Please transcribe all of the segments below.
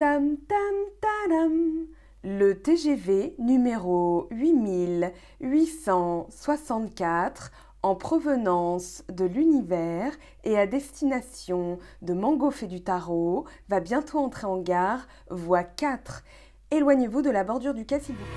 Tam tam tadam. Le TGV numéro 8864 en provenance de l'univers et à destination de Mangofé du Tarot va bientôt entrer en gare, voie 4. Éloignez-vous de la bordure du quai s'il vous plaît.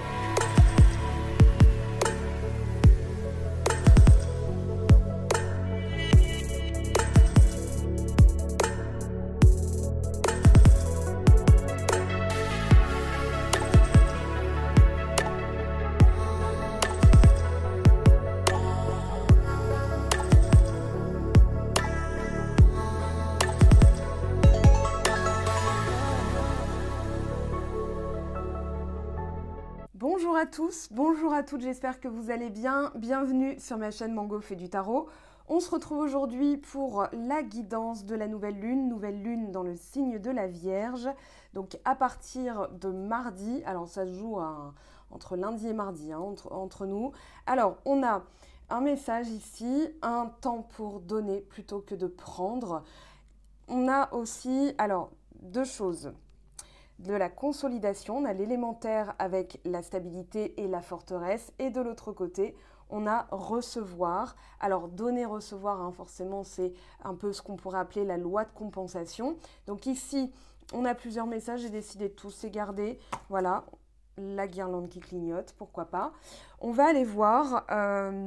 Bonjour à tous, bonjour à toutes, j'espère que vous allez bien. Bienvenue sur ma chaîne Mangofé du Tarot. On se retrouve aujourd'hui pour la guidance de la nouvelle lune dans le signe de la Vierge. Donc à partir de mardi, alors ça se joue entre lundi et mardi, entre nous. Alors on a un message ici, un temps pour donner plutôt que de prendre. On a aussi, alors deux choses. De la consolidation, on a l'élémentaire avec la stabilité et la forteresse, et de l'autre côté, on a recevoir. Alors donner, recevoir, hein, forcément, c'est un peu ce qu'on pourrait appeler la loi de compensation. Donc ici, on a plusieurs messages, j'ai décidé de tous les garder. Voilà, la guirlande qui clignote, pourquoi pas. On va aller voir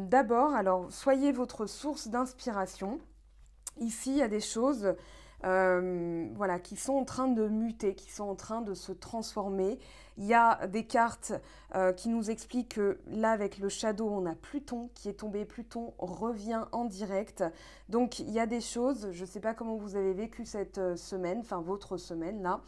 d'abord, alors soyez votre source d'inspiration. Ici, il y a des choses voilà, qui sont en train de muter, qui sont en train de se transformer. Il y a des cartes qui nous expliquent que là, avec le shadow, on a Pluton qui est tombé. Pluton revient en direct. Donc, il y a des choses, je ne sais pas comment vous avez vécu cette semaine, enfin votre semaine là.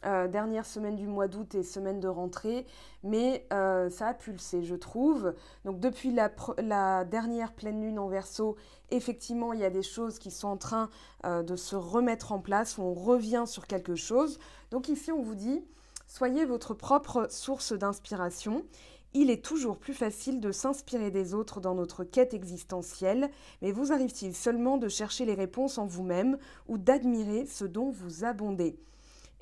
Dernière semaine du mois d'août et semaine de rentrée, mais ça a pulsé, je trouve. Donc depuis la dernière pleine lune en Verseau, effectivement, il y a des choses qui sont en train de se remettre en place, on revient sur quelque chose. Donc ici, on vous dit, soyez votre propre source d'inspiration. Il est toujours plus facile de s'inspirer des autres dans notre quête existentielle, mais vous arrive-t-il seulement de chercher les réponses en vous-même ou d'admirer ce dont vous abondez ?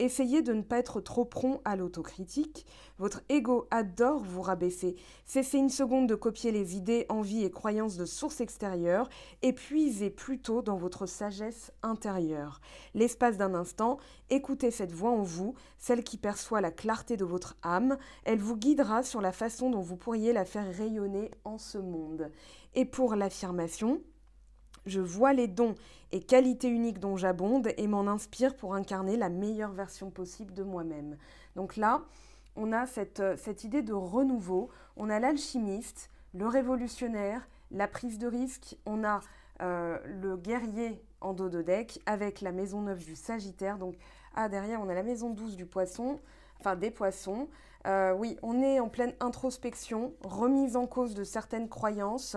Essayez de ne pas être trop prompt à l'autocritique. Votre ego adore vous rabaisser. Cessez une seconde de copier les idées, envies et croyances de sources extérieures et puisez plutôt dans votre sagesse intérieure. L'espace d'un instant, écoutez cette voix en vous, celle qui perçoit la clarté de votre âme. Elle vous guidera sur la façon dont vous pourriez la faire rayonner en ce monde. Et pour l'affirmation, je vois les dons et qualités uniques dont j'abonde et m'en inspire pour incarner la meilleure version possible de moi-même. Donc là, on a cette idée de renouveau. On a l'alchimiste, le révolutionnaire, la prise de risque. On a le guerrier en dos de deck avec la maison 9 du Sagittaire. Donc derrière, on a la maison 12 du Poisson, enfin des Poissons. Oui, on est en pleine introspection, remise en cause de certaines croyances,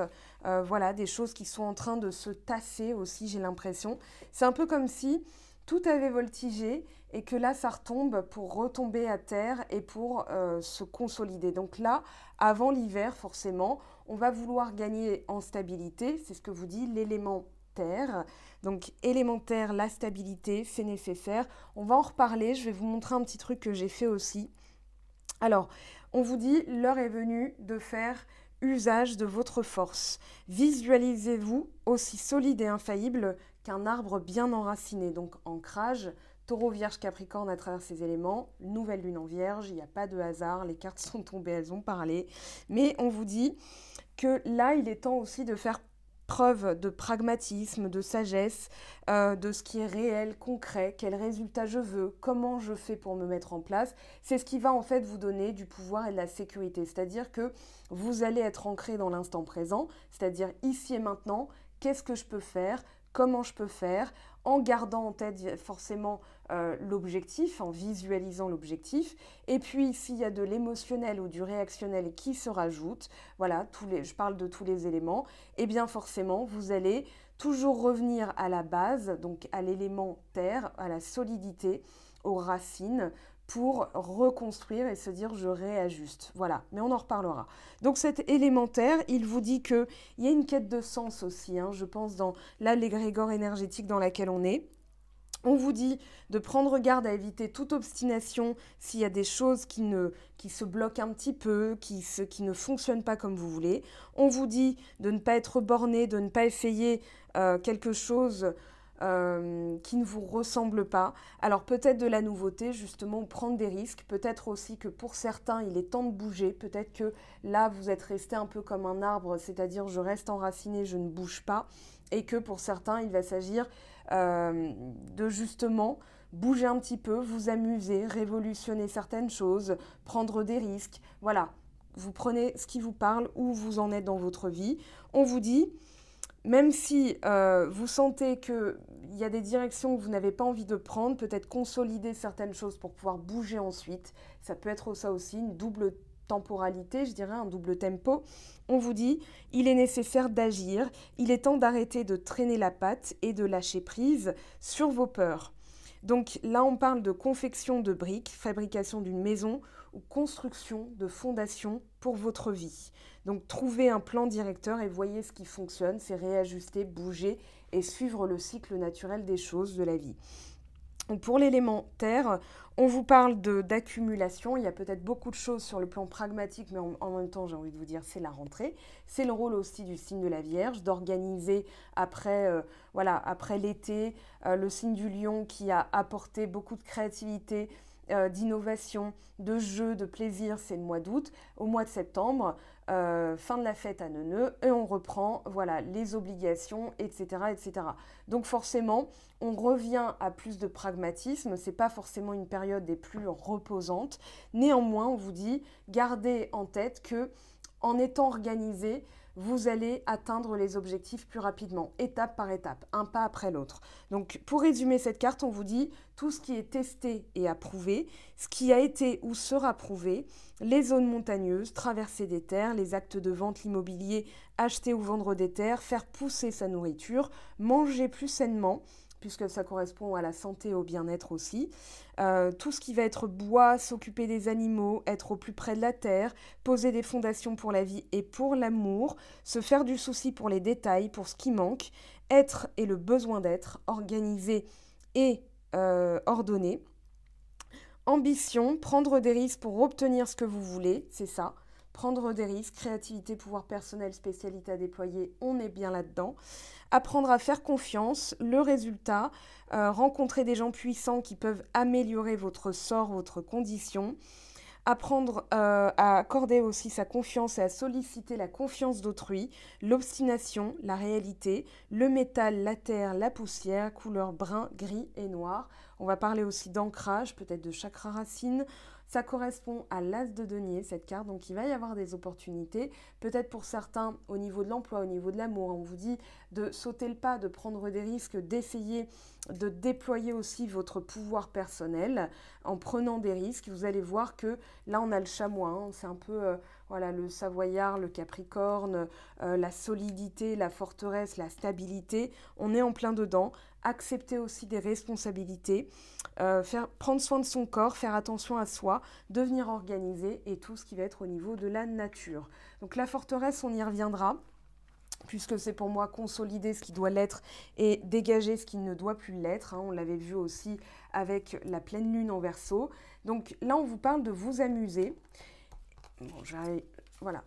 voilà, des choses qui sont en train de se tasser aussi, j'ai l'impression. C'est un peu comme si tout avait voltigé et que là, ça retombe pour retomber à terre et pour se consolider. Donc là, avant l'hiver, forcément, on va vouloir gagner en stabilité, c'est ce que vous dit l'élément terre. Donc élémentaire, la stabilité, c'est nécessaire. On va en reparler, je vais vous montrer un petit truc que j'ai fait aussi. Alors, on vous dit, l'heure est venue de faire usage de votre force. Visualisez-vous aussi solide et infaillible qu'un arbre bien enraciné. Donc, ancrage, taureau, vierge, capricorne à travers ces éléments. Nouvelle lune en vierge, il n'y a pas de hasard, les cartes sont tombées, elles ont parlé. Mais on vous dit que là, il est temps aussi de faire preuve de pragmatisme, de sagesse, de ce qui est réel, concret, quel résultat je veux, comment je fais pour me mettre en place. C'est ce qui va en fait vous donner du pouvoir et de la sécurité. C'est-à-dire que vous allez être ancré dans l'instant présent, c'est-à-dire ici et maintenant, qu'est-ce que je peux faire, comment je peux faire, en gardant en tête forcément l'objectif, en visualisant l'objectif. Et puis, s'il y a de l'émotionnel ou du réactionnel qui se rajoute, voilà, je parle de tous les éléments, et bien forcément, vous allez toujours revenir à la base, donc à l'élément terre, à la solidité, aux racines, pour reconstruire et se dire je réajuste. Voilà, mais on en reparlera. Donc cet élémentaire, il vous dit qu'il y a une quête de sens aussi, hein, je pense, dans l'égrégore énergétique dans laquelle on est. On vous dit de prendre garde à éviter toute obstination s'il y a des choses qui se bloquent un petit peu, qui ne fonctionnent pas comme vous voulez. On vous dit de ne pas être borné, de ne pas essayer quelque chose qui ne vous ressemble pas. Alors peut-être de la nouveauté, justement, ou prendre des risques. Peut-être aussi que pour certains, il est temps de bouger. Peut-être que là, vous êtes resté un peu comme un arbre, c'est-à-dire je reste enraciné, je ne bouge pas. Et que pour certains, il va s'agir de justement bouger un petit peu, vous amuser, révolutionner certaines choses, prendre des risques. Voilà, vous prenez ce qui vous parle, où vous en êtes dans votre vie. On vous dit, même si vous sentez qu'il y a des directions que vous n'avez pas envie de prendre, peut-être consolider certaines choses pour pouvoir bouger ensuite. Ça peut être ça aussi, une double temporalité, je dirais, un double tempo. On vous dit, il est nécessaire d'agir, il est temps d'arrêter de traîner la patte et de lâcher prise sur vos peurs. Donc là, on parle de confection de briques, fabrication d'une maison ou construction de fondations pour votre vie. Donc trouvez un plan directeur et voyez ce qui fonctionne, c'est réajuster, bouger et suivre le cycle naturel des choses de la vie. Donc pour l'élément terre, on vous parle d'accumulation. Il y a peut-être beaucoup de choses sur le plan pragmatique, mais en même temps, j'ai envie de vous dire, c'est la rentrée. C'est le rôle aussi du signe de la Vierge, d'organiser après, après l'été, le signe du Lion qui a apporté beaucoup de créativité, d'innovation, de jeu, de plaisir, c'est le mois d'août. Au mois de septembre, fin de la fête à Neuneu, et on reprend voilà, les obligations, etc., etc. Donc forcément, on revient à plus de pragmatisme. Ce n'est pas forcément une période des plus reposantes. Néanmoins, on vous dit, gardez en tête que en étant organisé, vous allez atteindre les objectifs plus rapidement, étape par étape, un pas après l'autre. Donc pour résumer cette carte, on vous dit tout ce qui est testé et approuvé, ce qui a été ou sera prouvé, les zones montagneuses, traverser des terres, les actes de vente, l'immobilier, acheter ou vendre des terres, faire pousser sa nourriture, manger plus sainement, puisque ça correspond à la santé et au bien-être aussi. Tout ce qui va être bois, s'occuper des animaux, être au plus près de la terre, poser des fondations pour la vie et pour l'amour, se faire du souci pour les détails, pour ce qui manque, être et le besoin d'être, organisé et ordonné. Ambition, prendre des risques pour obtenir ce que vous voulez, c'est ça. Prendre des risques, créativité, pouvoir personnel, spécialité à déployer, on est bien là-dedans. Apprendre à faire confiance, le résultat, rencontrer des gens puissants qui peuvent améliorer votre sort, votre condition. Apprendre à accorder aussi sa confiance et à solliciter la confiance d'autrui, l'obstination, la réalité, le métal, la terre, la poussière, couleur brun, gris et noir. On va parler aussi d'ancrage, peut-être de chakra racine. Ça correspond à l'as de denier, cette carte, donc il va y avoir des opportunités. Peut-être pour certains, au niveau de l'emploi, au niveau de l'amour, on vous dit de sauter le pas, de prendre des risques, d'essayer de déployer aussi votre pouvoir personnel en prenant des risques. Vous allez voir que là, on a le chamois, hein, c'est un peu voilà, le savoyard, le capricorne, la solidité, la forteresse, la stabilité. On est en plein dedans. Accepter aussi des responsabilités, prendre soin de son corps, faire attention à soi, devenir organisé et tout ce qui va être au niveau de la nature. Donc la forteresse, on y reviendra, puisque c'est pour moi consolider ce qui doit l'être et dégager ce qui ne doit plus l'être. Hein. On l'avait vu aussi avec la pleine lune en Verseau. Donc là, on vous parle de vous amuser. Bon, voilà.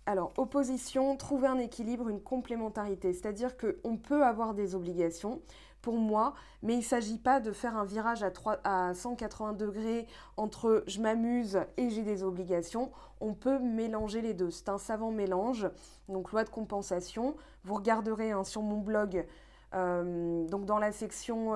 Alors, opposition, trouver un équilibre, une complémentarité. C'est-à-dire qu'on peut avoir des obligations, pour moi, mais il ne s'agit pas de faire un virage à 180 degrés entre je m'amuse et j'ai des obligations. On peut mélanger les deux. C'est un savant mélange. Donc, loi de compensation. Vous regarderez sur mon blog, donc dans la section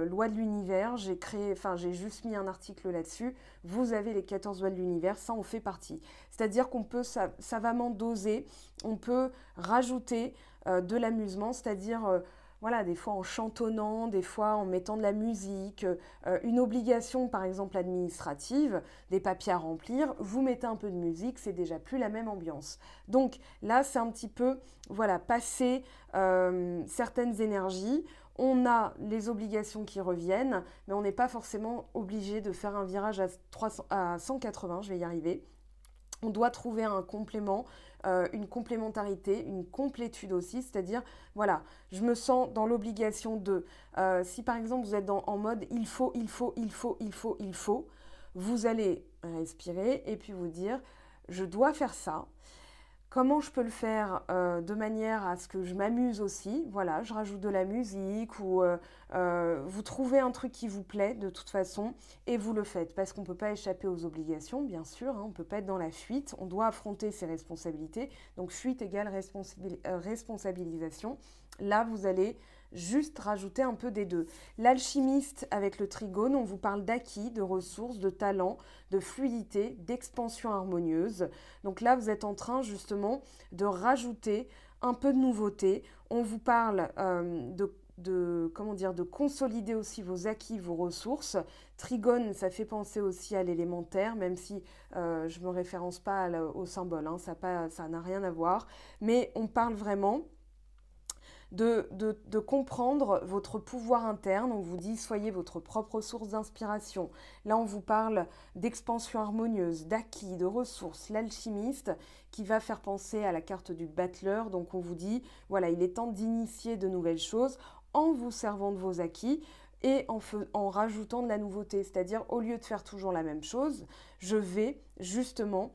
loi de l'univers, j'ai juste mis un article là-dessus. Vous avez les 14 lois de l'univers, ça en fait partie. C'est-à-dire qu'on peut savamment doser, on peut rajouter de l'amusement, c'est-à-dire voilà, des fois en chantonnant, des fois en mettant de la musique, une obligation par exemple administrative, des papiers à remplir, vous mettez un peu de musique, c'est déjà plus la même ambiance. Donc là, c'est un petit peu, voilà, passer certaines énergies. On a les obligations qui reviennent, mais on n'est pas forcément obligé de faire un virage à 180, je vais y arriver. On doit trouver un complément, une complémentarité, une complétude aussi, c'est-à-dire, voilà, je me sens dans l'obligation de, si par exemple vous êtes en mode il faut, il faut, il faut, il faut, il faut, vous allez respirer et puis vous dire, je dois faire ça. Comment je peux le faire de manière à ce que je m'amuse aussi? Voilà, je rajoute de la musique ou vous trouvez un truc qui vous plaît de toute façon et vous le faites parce qu'on ne peut pas échapper aux obligations, bien sûr, hein, on ne peut pas être dans la fuite, on doit affronter ses responsabilités. Donc fuite égale responsabilisation. Là, vous allez juste rajouter un peu des deux. L'alchimiste avec le trigone, on vous parle d'acquis, de ressources, de talent, de fluidité, d'expansion harmonieuse. Donc là, vous êtes en train justement de rajouter un peu de nouveauté. On vous parle comment dire, de consolider aussi vos acquis, vos ressources. Trigone, ça fait penser aussi à l'élémentaire, même si je ne me référence pas au symbole, hein, ça n'a rien à voir. Mais on parle vraiment de comprendre votre pouvoir interne. On vous dit soyez votre propre source d'inspiration. Là, on vous parle d'expansion harmonieuse, d'acquis, de ressources. L'alchimiste qui va faire penser à la carte du battleur. Donc, on vous dit, voilà, il est temps d'initier de nouvelles choses en vous servant de vos acquis et en rajoutant de la nouveauté. C'est-à-dire, au lieu de faire toujours la même chose, je vais justement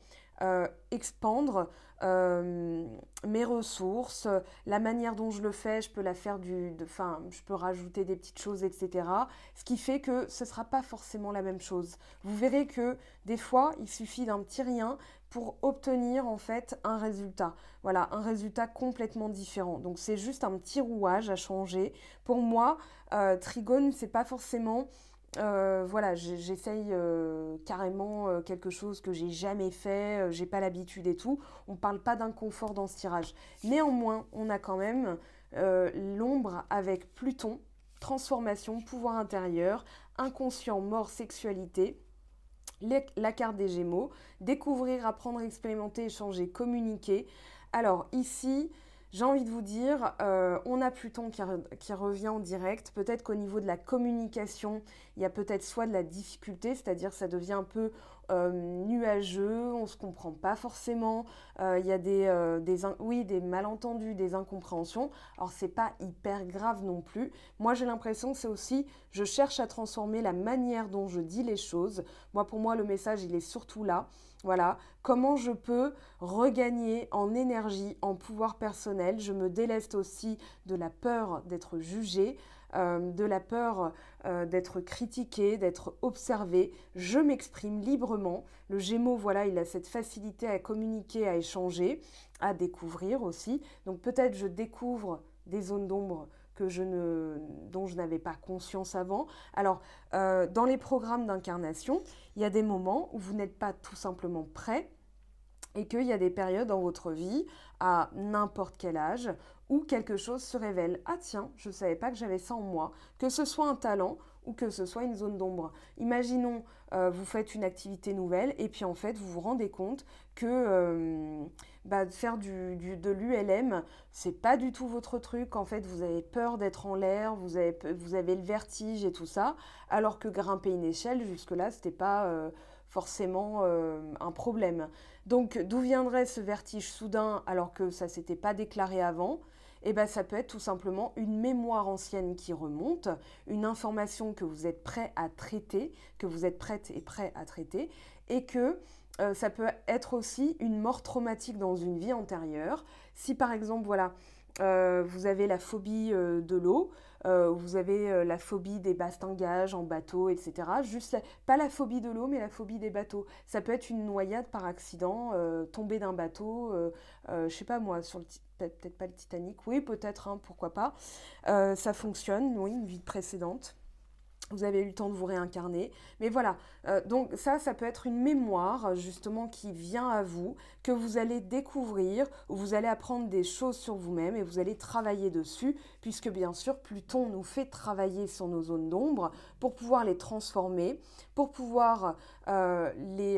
expandre mes ressources, la manière dont je le fais, je peux la faire je peux rajouter des petites choses, etc. Ce qui fait que ce ne sera pas forcément la même chose. Vous verrez que des fois, il suffit d'un petit rien pour obtenir en fait un résultat. Voilà, un résultat complètement différent. Donc c'est juste un petit rouage à changer. Pour moi, Trigone, c'est pas forcément voilà, j'essaye carrément quelque chose que j'ai jamais fait, j'ai pas l'habitude et tout. On parle pas d'inconfort dans ce tirage. Néanmoins, on a quand même l'ombre avec Pluton, transformation, pouvoir intérieur, inconscient, mort, sexualité. La carte des Gémeaux, découvrir, apprendre, expérimenter, échanger, communiquer. Alors ici, j'ai envie de vous dire, on a Pluton qui revient en direct. Peut-être qu'au niveau de la communication, il y a peut-être soit de la difficulté, c'est-à-dire ça devient un peu nuageux, on ne se comprend pas forcément, il y a des malentendus, des incompréhensions. Alors c'est pas hyper grave non plus. Moi j'ai l'impression que c'est aussi, je cherche à transformer la manière dont je dis les choses. Pour moi le message il est surtout là. Voilà, comment je peux regagner en énergie, en pouvoir personnel. Je me déleste aussi de la peur d'être jugée, de la peur d'être critiquée, d'être observée. Je m'exprime librement. Le Gémeaux, voilà, il a cette facilité à communiquer, à échanger, à découvrir aussi. Donc peut-être je découvre des zones d'ombre dont je n'avais pas conscience avant. Alors, dans les programmes d'incarnation, il y a des moments où vous n'êtes pas tout simplement prêt et qu'il y a des périodes dans votre vie, à n'importe quel âge, où quelque chose se révèle. Ah tiens, je ne savais pas que j'avais ça en moi, que ce soit un talent ou que ce soit une zone d'ombre. Imaginons, vous faites une activité nouvelle et puis en fait, vous vous rendez compte que faire de l'ULM, c'est pas du tout votre truc. En fait, vous avez peur d'être en l'air, vous avez le vertige et tout ça, alors que grimper une échelle, jusque-là, c'était pas forcément un problème. Donc, d'où viendrait ce vertige soudain alors que ça s'était pas déclaré avant? Eh ben, ça peut être tout simplement une mémoire ancienne qui remonte, une information que vous êtes prêt à traiter, que vous êtes prête et prêt à traiter, et que ça peut être aussi une mort traumatique dans une vie antérieure. Si par exemple, voilà, vous avez la phobie de l'eau, vous avez la phobie des bastingages en bateau, etc. Pas la phobie de l'eau, mais la phobie des bateaux. Ça peut être une noyade par accident, tomber d'un bateau, je sais pas moi, peut-être pas le Titanic, oui peut-être, hein, pourquoi pas. Ça fonctionne, oui, une vie précédente. Vous avez eu le temps de vous réincarner. Mais voilà, donc ça peut être une mémoire justement qui vient à vous, que vous allez découvrir, où vous allez apprendre des choses sur vous-même et vous allez travailler dessus, puisque bien sûr, Pluton nous fait travailler sur nos zones d'ombre pour pouvoir les transformer, pour pouvoir les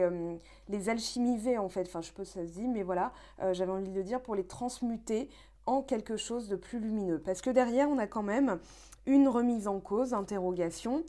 alchimiser en fait. Enfin, je sais pas si ça se dit, mais voilà, j'avais envie de le dire, pour les transmuter en quelque chose de plus lumineux. Parce que derrière, on a quand même une remise en cause, interrogation,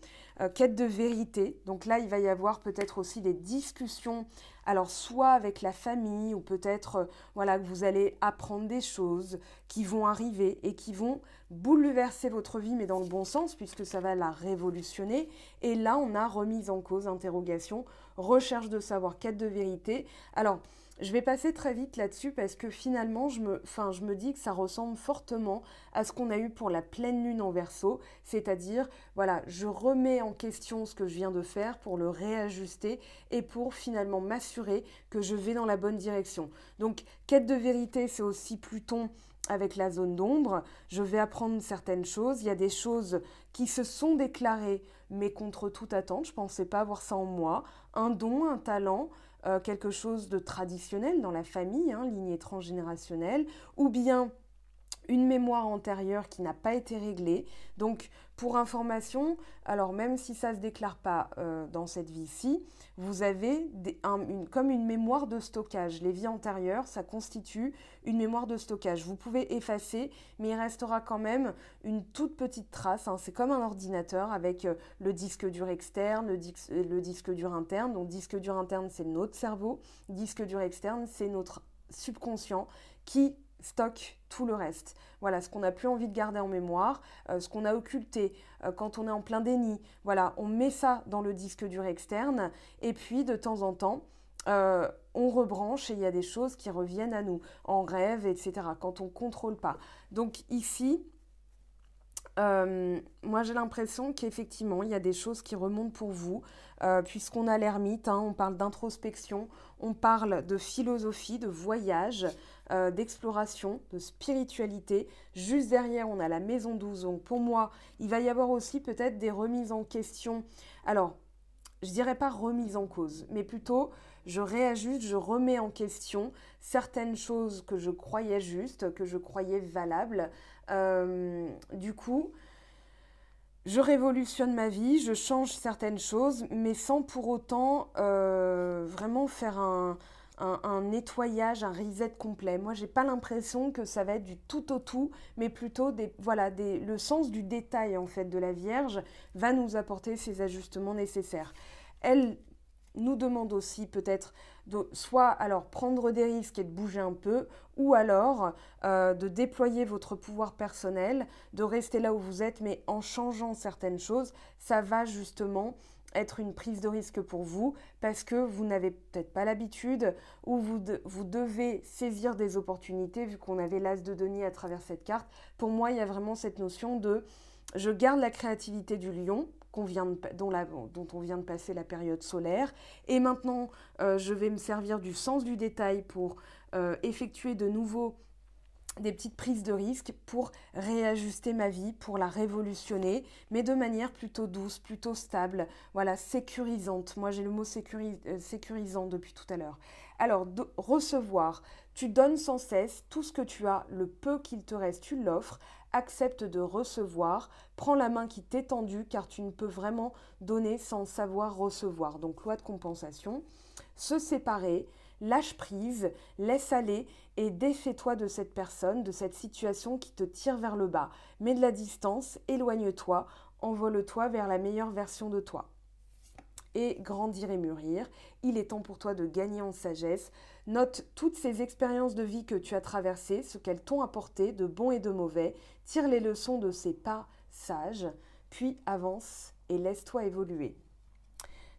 quête de vérité. Donc là, il va y avoir peut-être aussi des discussions, alors soit avec la famille ou peut-être voilà, que vous allez apprendre des choses qui vont arriver et qui vont bouleverser votre vie, mais dans le bon sens, puisque ça va la révolutionner. Et là, on a remise en cause, interrogation, recherche de savoir, quête de vérité. Alors, je vais passer très vite là-dessus parce que finalement, je me dis que ça ressemble fortement à ce qu'on a eu pour la pleine lune en Verseau, c'est-à-dire, voilà, je remets en question ce que je viens de faire pour le réajuster et pour finalement m'assurer que je vais dans la bonne direction. Donc, quête de vérité, c'est aussi Pluton avec la zone d'ombre. Je vais apprendre certaines choses. Il y a des choses qui se sont déclarées, mais contre toute attente. Je ne pensais pas avoir ça en moi. Un don, un talent, quelque chose de traditionnel dans la famille, hein, lignée transgénérationnelle, ou bien une mémoire antérieure qui n'a pas été réglée. Donc, pour information, alors même si ça ne se déclare pas dans cette vie-ci, vous avez comme une mémoire de stockage. Les vies antérieures, ça constitue une mémoire de stockage. Vous pouvez effacer, mais il restera quand même une toute petite trace. Hein. C'est comme un ordinateur avec le disque dur externe, le disque dur interne. Donc, disque dur interne, c'est notre cerveau. Disque dur externe, c'est notre subconscient qui stocke tout le reste. Voilà, ce qu'on n'a plus envie de garder en mémoire, ce qu'on a occulté quand on est en plein déni. Voilà, on met ça dans le disque dur externe et puis de temps en temps, on rebranche et il y a des choses qui reviennent à nous, en rêve, etc., quand on ne contrôle pas. Donc ici, moi j'ai l'impression qu'effectivement il y a des choses qui remontent pour vous, puisqu'on a l'ermite, hein, on parle d'introspection, on parle de philosophie, de voyage, d'exploration, de spiritualité. Juste derrière on a la maison 12, donc pour moi il va y avoir aussi peut-être des remises en question. Alors je dirais pas remise en cause, mais plutôt je réajuste, je remets en question certaines choses que je croyais justes, que je croyais valables. Du coup, je révolutionne ma vie, je change certaines choses, mais sans pour autant vraiment faire un nettoyage, un reset complet. Moi, j'ai pas l'impression que ça va être du tout au tout, mais plutôt le sens du détail en fait de la Vierge va nous apporter ces ajustements nécessaires. Elle nous demande aussi peut-être soit alors prendre des risques et de bouger un peu, ou alors de déployer votre pouvoir personnel, de rester là où vous êtes, mais en changeant certaines choses, ça va justement être une prise de risque pour vous parce que vous n'avez peut-être pas l'habitude ou vous devez saisir des opportunités vu qu'on avait l'as de denier à travers cette carte. Pour moi, il y a vraiment cette notion de je garde la créativité du lion dont on vient de passer la période solaire et maintenant je vais me servir du sens du détail pour effectuer de nouveau des petites prises de risque pour réajuster ma vie, pour la révolutionner, mais de manière plutôt douce, plutôt stable, voilà, sécurisante. Moi, j'ai le mot sécurisant depuis tout à l'heure. Alors, recevoir, tu donnes sans cesse tout ce que tu as, le peu qu'il te reste, tu l'offres, accepte de recevoir, prends la main qui t'est tendue, car tu ne peux vraiment donner sans savoir recevoir. Donc, loi de compensation, se séparer, lâche prise, laisse aller et défais-toi de cette personne, de cette situation qui te tire vers le bas. Mets de la distance, éloigne-toi, envole-toi vers la meilleure version de toi. Et grandir et mûrir, il est temps pour toi de gagner en sagesse. Note toutes ces expériences de vie que tu as traversées, ce qu'elles t'ont apporté de bon et de mauvais. Tire les leçons de ces passages, puis avance et laisse-toi évoluer.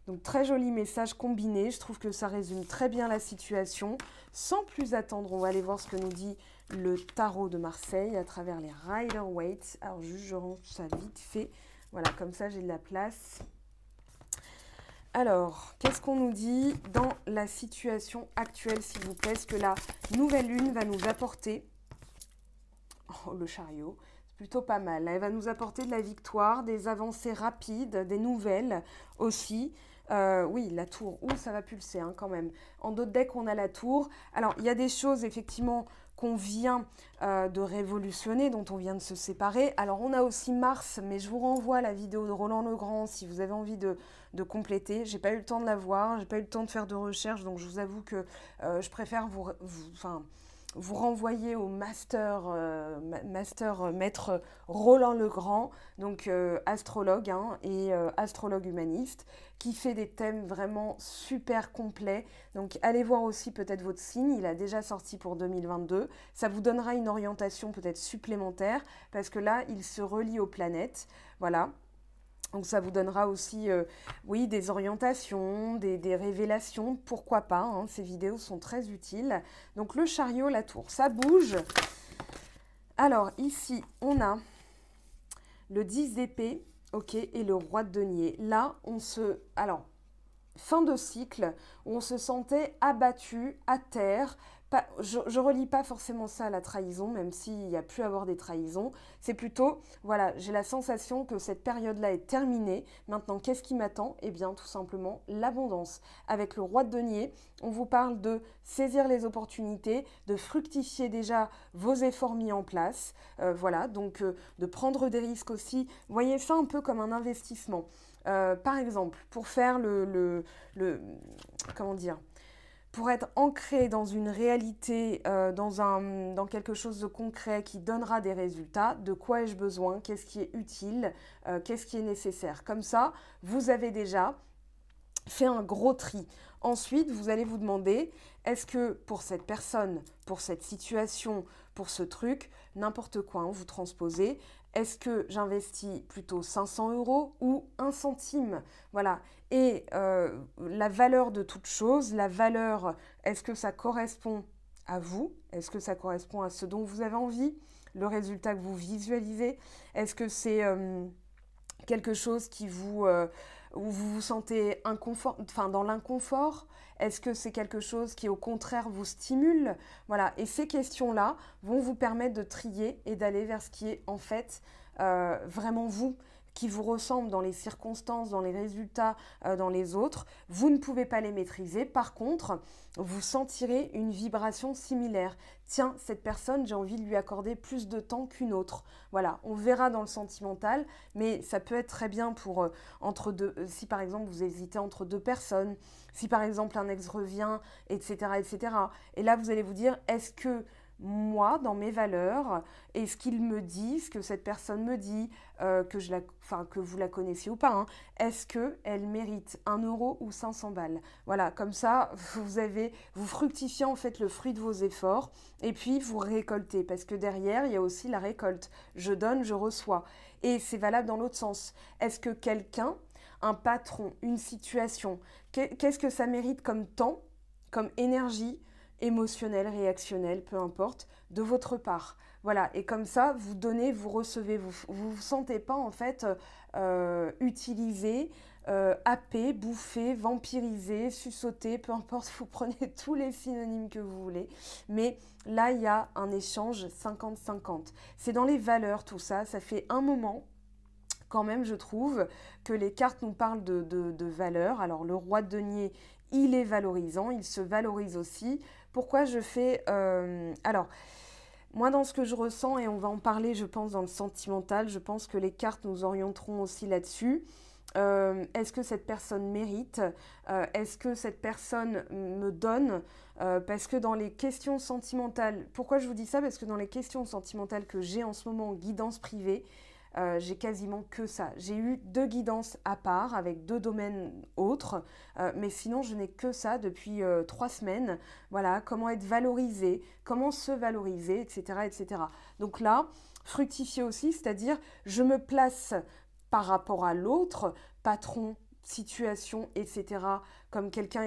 Donc très joli message combiné, je trouve que ça résume très bien la situation. Sans plus attendre, on va aller voir ce que nous dit le tarot de Marseille à travers les Rider-Waite. Alors juste je range ça vite fait, voilà, comme ça j'ai de la place. Alors, qu'est-ce qu'on nous dit dans la situation actuelle, s'il vous plaît? Ce que la nouvelle lune va nous apporter. Oh, le chariot, c'est plutôt pas mal. Elle va nous apporter de la victoire, des avancées rapides, des nouvelles aussi. Oui, la tour. Ouh, ça va pulser hein, quand même. En d'autres decks, on a la tour. Alors, il y a des choses, effectivement, qu'on vient de révolutionner, dont on vient de se séparer. Alors, on a aussi Mars, mais je vous renvoie à la vidéo de Roland Legrand si vous avez envie de compléter. J'ai pas eu le temps de la voir, j'ai pas eu le temps de faire de recherche, donc je vous avoue que je préfère vous renvoyer au maître Roland Legrand, donc astrologue et astrologue humaniste, qui fait des thèmes vraiment super complets. Donc allez voir aussi peut-être votre signe, il a déjà sorti pour 2022. Ça vous donnera une orientation peut-être supplémentaire, parce que là, il se relie aux planètes. Voilà. Donc ça vous donnera aussi, oui, des orientations, des révélations, pourquoi pas, hein, ces vidéos sont très utiles. Donc le chariot, la tour, ça bouge. Alors ici, on a le 10 d'épée, ok, et le roi de denier. Là, alors, fin de cycle, où on se sentait abattu, à terre. Je relie pas forcément ça à la trahison, même s'il y a pu avoir des trahisons. C'est plutôt, voilà, j'ai la sensation que cette période-là est terminée. Maintenant, qu'est-ce qui m'attend? Eh bien, tout simplement, l'abondance. Avec le roi de denier, on vous parle de saisir les opportunités, de fructifier déjà vos efforts mis en place. Voilà, donc de prendre des risques aussi. Voyez ça un peu comme un investissement. Par exemple, pour faire comment dire, pour être ancré dans une réalité, dans quelque chose de concret qui donnera des résultats, de quoi ai-je besoin, qu'est-ce qui est utile, qu'est-ce qui est nécessaire. Comme ça, vous avez déjà fait un gros tri. Ensuite, vous allez vous demander, est-ce que pour cette personne, pour cette situation, pour ce truc, n'importe quoi, hein, vous transposez, est-ce que j'investis plutôt 500 € ou 1 centime? Voilà. Et la valeur de toute chose, la valeur, est-ce que ça correspond à vous? Est-ce que ça correspond à ce dont vous avez envie? Le résultat que vous visualisez? Est-ce que c'est quelque chose qui où vous vous sentez dans l'inconfort? Est-ce que c'est quelque chose qui, au contraire, vous stimule? Voilà. Et ces questions-là vont vous permettre de trier et d'aller vers ce qui est, en fait, vraiment vous, qui vous ressemble dans les circonstances, dans les résultats, dans les autres. Vous ne pouvez pas les maîtriser. Par contre, vous sentirez une vibration similaire. Tiens, cette personne, j'ai envie de lui accorder plus de temps qu'une autre. Voilà, on verra dans le sentimental, mais ça peut être très bien pour entre deux. Si par exemple vous hésitez entre deux personnes, si par exemple un ex revient, etc., etc. Et là, vous allez vous dire, est-ce que moi, dans mes valeurs, et ce qu'il me dit, ce que cette personne me dit, que vous la connaissiez ou pas, hein, est-ce qu'elle mérite 1 € ou 500 balles? Voilà, comme ça, vous fructifiez en fait le fruit de vos efforts, et puis vous récoltez, parce que derrière, il y a aussi la récolte. Je donne, je reçois. Et c'est valable dans l'autre sens. Est-ce que quelqu'un, un patron, une situation, qu'est-ce que ça mérite comme temps, comme énergie, émotionnel, réactionnel, peu importe, de votre part. Voilà, et comme ça, vous donnez, vous recevez, vous sentez pas en fait utilisé, happé, bouffé, vampirisé, sussauté, peu importe, vous prenez tous les synonymes que vous voulez. Mais là, il y a un échange 50-50. C'est dans les valeurs tout ça, ça fait un moment quand même, je trouve, que les cartes nous parlent de valeurs. Alors, le roi de denier, il est valorisant, il se valorise aussi. Pourquoi je fais... alors, moi, dans ce que je ressens, et on va en parler, je pense, dans le sentimental, je pense que les cartes nous orienteront aussi là-dessus. Est-ce que cette personne mérite? Est-ce que cette personne me donne? Parce que dans les questions sentimentales... Pourquoi je vous dis ça? Parce que dans les questions sentimentales que j'ai en ce moment en guidance privée, j'ai quasiment que ça. J'ai eu 2 guidances à part avec 2 domaines autres, mais sinon je n'ai que ça depuis 3 semaines. Voilà, comment être valorisé, comment se valoriser, etc., etc. Donc là, fructifier aussi, c'est-à-dire je me place par rapport à l'autre, patron, situation, etc., comme quelqu'un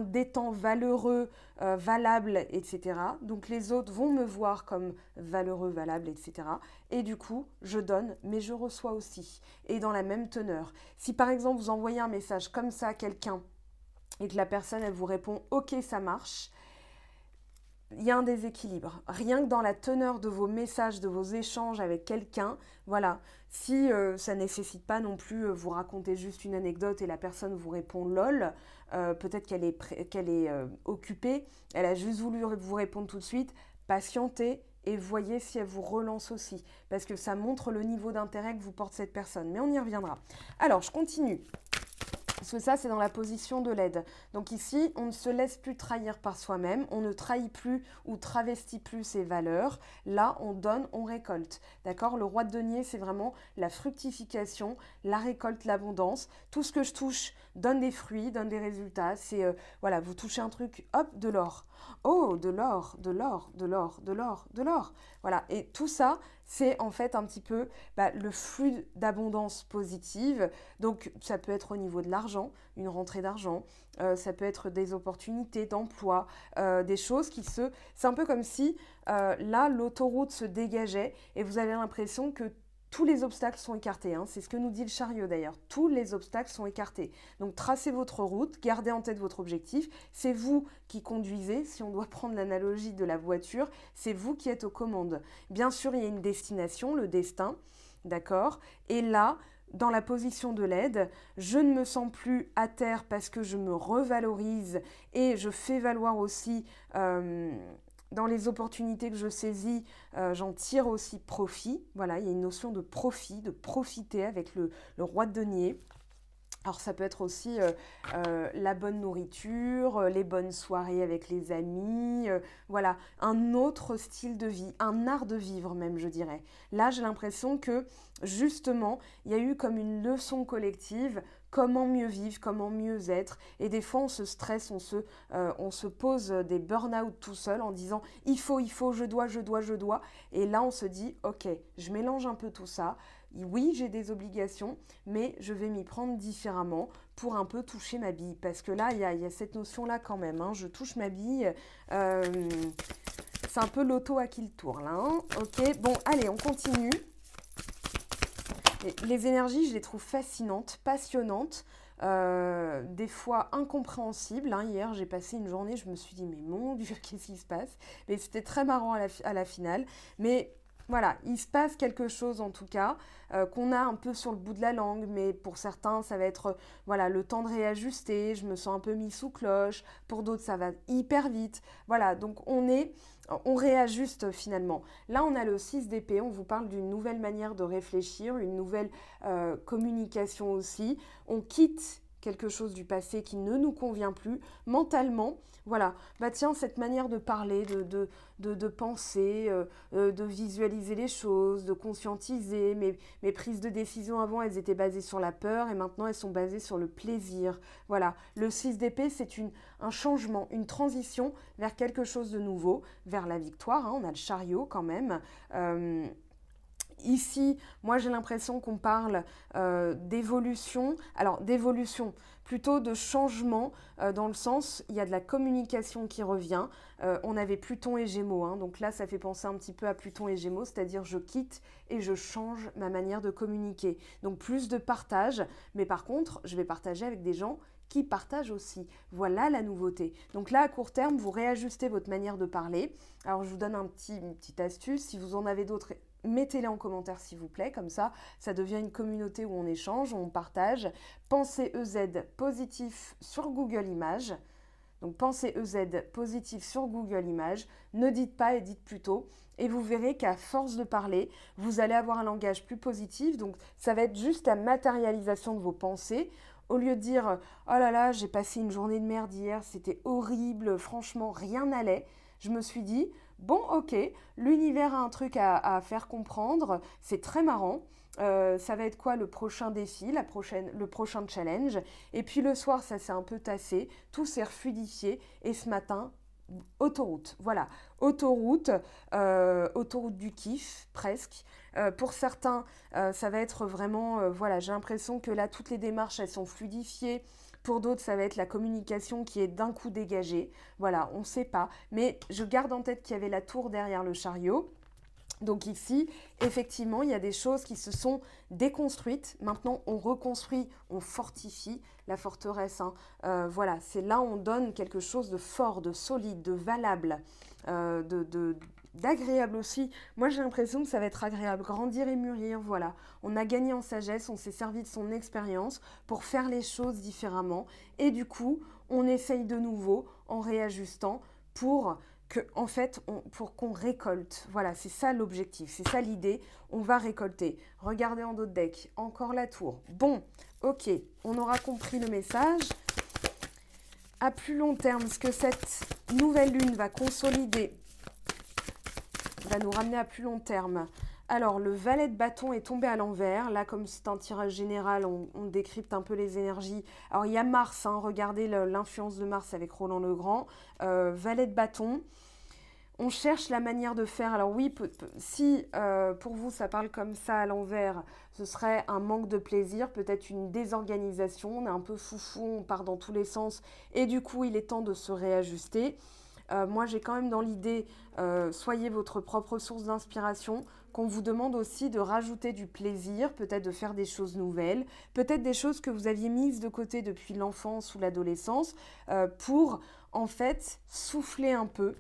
d'étant valeureux, valable, etc. Donc les autres vont me voir comme valeureux, valable, etc. Et du coup, je donne, mais je reçois aussi. Et dans la même teneur. Si par exemple, vous envoyez un message comme ça à quelqu'un et que la personne, elle vous répond « Ok, ça marche », il y a un déséquilibre. Rien que dans la teneur de vos messages, de vos échanges avec quelqu'un, voilà, si ça ne nécessite pas non plus vous raconter juste une anecdote et la personne vous répond lol, peut-être qu'elle est occupée, elle a juste voulu vous répondre tout de suite, patientez et voyez si elle vous relance aussi, parce que ça montre le niveau d'intérêt que vous porte cette personne. Mais on y reviendra. Alors, je continue. Parce que ça, c'est dans la position de l'aide. Donc ici, on ne se laisse plus trahir par soi-même, on ne trahit plus ou travestit plus ses valeurs. Là, on donne, on récolte. D'accord? Le roi de denier, c'est vraiment la fructification, la récolte, l'abondance. Tout ce que je touche donne des fruits, donne des résultats. C'est, voilà, vous touchez un truc, hop, de l'or. Oh, de l'or, de l'or, de l'or, de l'or, de l'or. Voilà, et tout ça, c'est en fait un petit peu le flux d'abondance positive. Donc, ça peut être au niveau de l'argent, une rentrée d'argent. Ça peut être des opportunités d'emploi, des choses qui se... C'est un peu comme si, là, l'autoroute se dégageait et vous avez l'impression que tous les obstacles sont écartés, hein. C'est ce que nous dit le chariot d'ailleurs. Tous les obstacles sont écartés. Donc tracez votre route, gardez en tête votre objectif. C'est vous qui conduisez, si on doit prendre l'analogie de la voiture, c'est vous qui êtes aux commandes. Bien sûr, il y a une destination, le destin, d'accord? Et là, dans la position de l'aide, je ne me sens plus à terre parce que je me revalorise et je fais valoir aussi... dans les opportunités que je saisis, j'en tire aussi profit. Voilà, il y a une notion de profit, de profiter avec le roi de denier. Alors ça peut être aussi la bonne nourriture, les bonnes soirées avec les amis, voilà, un autre style de vie, un art de vivre même, je dirais. Là, j'ai l'impression que justement, il y a eu comme une leçon collective. Comment mieux vivre, comment mieux être. Et des fois, on se stresse, on se pose des burn-out tout seul en disant « il faut, je dois, je dois, je dois ». Et là, on se dit « ok, je mélange un peu tout ça. Oui, j'ai des obligations, mais je vais m'y prendre différemment pour un peu toucher ma bille. » Parce que là, il y a cette notion-là quand même. Hein, je touche ma bille. C'est un peu l'auto à qui le tour, là. Hein. Ok, bon, allez, on continue. Les énergies, je les trouve fascinantes, passionnantes, des fois incompréhensibles. Hein. Hier, j'ai passé une journée, je me suis dit, mais mon Dieu, qu'est-ce qui se passe? Mais c'était très marrant à la finale. Mais voilà, il se passe quelque chose en tout cas, qu'on a un peu sur le bout de la langue, mais pour certains, ça va être voilà, le temps de réajuster, je me sens un peu mis sous cloche, pour d'autres, ça va hyper vite. Voilà, donc on réajuste finalement. Là, on a le 6 d'épée, on vous parle d'une nouvelle manière de réfléchir, une nouvelle communication aussi. On quitte quelque chose du passé qui ne nous convient plus mentalement. Voilà, bah tiens, cette manière de parler, de penser, de visualiser les choses, de conscientiser. Mes prises de décision avant, elles étaient basées sur la peur et maintenant elles sont basées sur le plaisir. Voilà, le 6 d'épée, c'est un changement, une transition vers quelque chose de nouveau, vers la victoire. Hein, on a le chariot quand même. Ici, moi j'ai l'impression qu'on parle d'évolution, alors d'évolution, plutôt de changement dans le sens, il y a de la communication qui revient, on avait Pluton et Gémeaux, hein, donc là ça fait penser un petit peu à Pluton et Gémeaux, c'est-à-dire je quitte et je change ma manière de communiquer, donc plus de partage, mais par contre je vais partager avec des gens qui partagent aussi. Voilà la nouveauté. Donc là, à court terme, vous réajustez votre manière de parler. Alors, je vous donne une petite astuce. Si vous en avez d'autres, mettez-les en commentaire, s'il vous plaît. Comme ça devient une communauté où on échange, où on partage. Pensez EZ positif sur Google Images. Donc, pensez EZ positif sur Google Images. Ne dites pas et dites plutôt. Et vous verrez qu'à force de parler, vous allez avoir un langage plus positif. Donc, ça va être juste la matérialisation de vos pensées. Au lieu de dire « oh là là, j'ai passé une journée de merde hier, c'était horrible, franchement, rien n'allait », je me suis dit « bon, ok, l'univers a un truc à faire comprendre, c'est très marrant, ça va être quoi le prochain défi, le prochain challenge ?» Et puis le soir, ça s'est un peu tassé, tout s'est refluidifié et ce matin, autoroute, voilà, autoroute du kiff, presque. Pour certains, ça va être vraiment, voilà, j'ai l'impression que là, toutes les démarches, elles sont fluidifiées. Pour d'autres, ça va être la communication qui est d'un coup dégagée. Voilà, on ne sait pas. Mais je garde en tête qu'il y avait la tour derrière le chariot. Donc ici, effectivement, il y a des choses qui se sont déconstruites. Maintenant, on reconstruit, on fortifie la forteresse. Hein. Voilà, c'est là où on donne quelque chose de fort, de solide, de valable, d'agréable aussi. Moi, j'ai l'impression que ça va être agréable. Grandir et mûrir, voilà. On a gagné en sagesse, on s'est servi de son expérience pour faire les choses différemment. Et du coup, on essaye de nouveau en réajustant pour pour qu'on récolte. Voilà, c'est ça l'objectif, c'est ça l'idée. On va récolter. Regardez en dos de deck, encore la tour. Bon, Ok, on aura compris le message. À plus long terme, ce que cette nouvelle lune va consolider, va nous ramener à plus long terme. Alors, le valet de bâton est tombé à l'envers. Là, comme c'est un tirage général, on décrypte un peu les énergies. Alors, il y a Mars, hein, regardez l'influence de Mars avec Roland Legrand. Valet de bâton. On cherche la manière de faire. Alors oui, si pour vous ça parle comme ça à l'envers, ce serait un manque de plaisir, peut-être une désorganisation, on est un peu foufou, on part dans tous les sens et du coup il est temps de se réajuster. Moi j'ai quand même dans l'idée, soyez votre propre source d'inspiration, qu'on vous demande aussi de rajouter du plaisir, peut-être de faire des choses nouvelles, peut-être des choses que vous aviez mises de côté depuis l'enfance ou l'adolescence, pour en fait souffler un peu.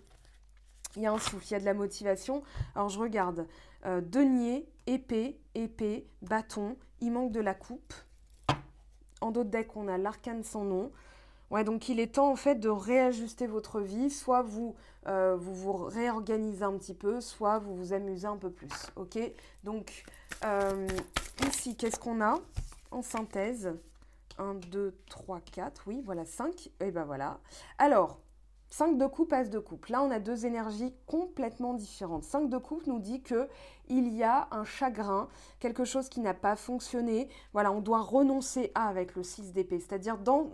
Il y a un souffle, il y a de la motivation. Alors je regarde, denier, épée, bâton, il manque de la coupe. En d'autres decks, on a l'arcane sans nom. Ouais, donc il est temps en fait de réajuster votre vie. Soit vous vous réorganisez un petit peu, soit vous vous amusez un peu plus. Ok, donc ici, qu'est-ce qu'on a en synthèse? 1, 2, 3, 4. Oui, voilà, 5. Et ben voilà. Alors, 5 de coupe, as de coupe. Là, on a deux énergies complètement différentes. 5 de coupe nous dit que il y a un chagrin, quelque chose qui n'a pas fonctionné. Voilà, on doit renoncer à avec le 6 d'épée. C'est-à-dire, dans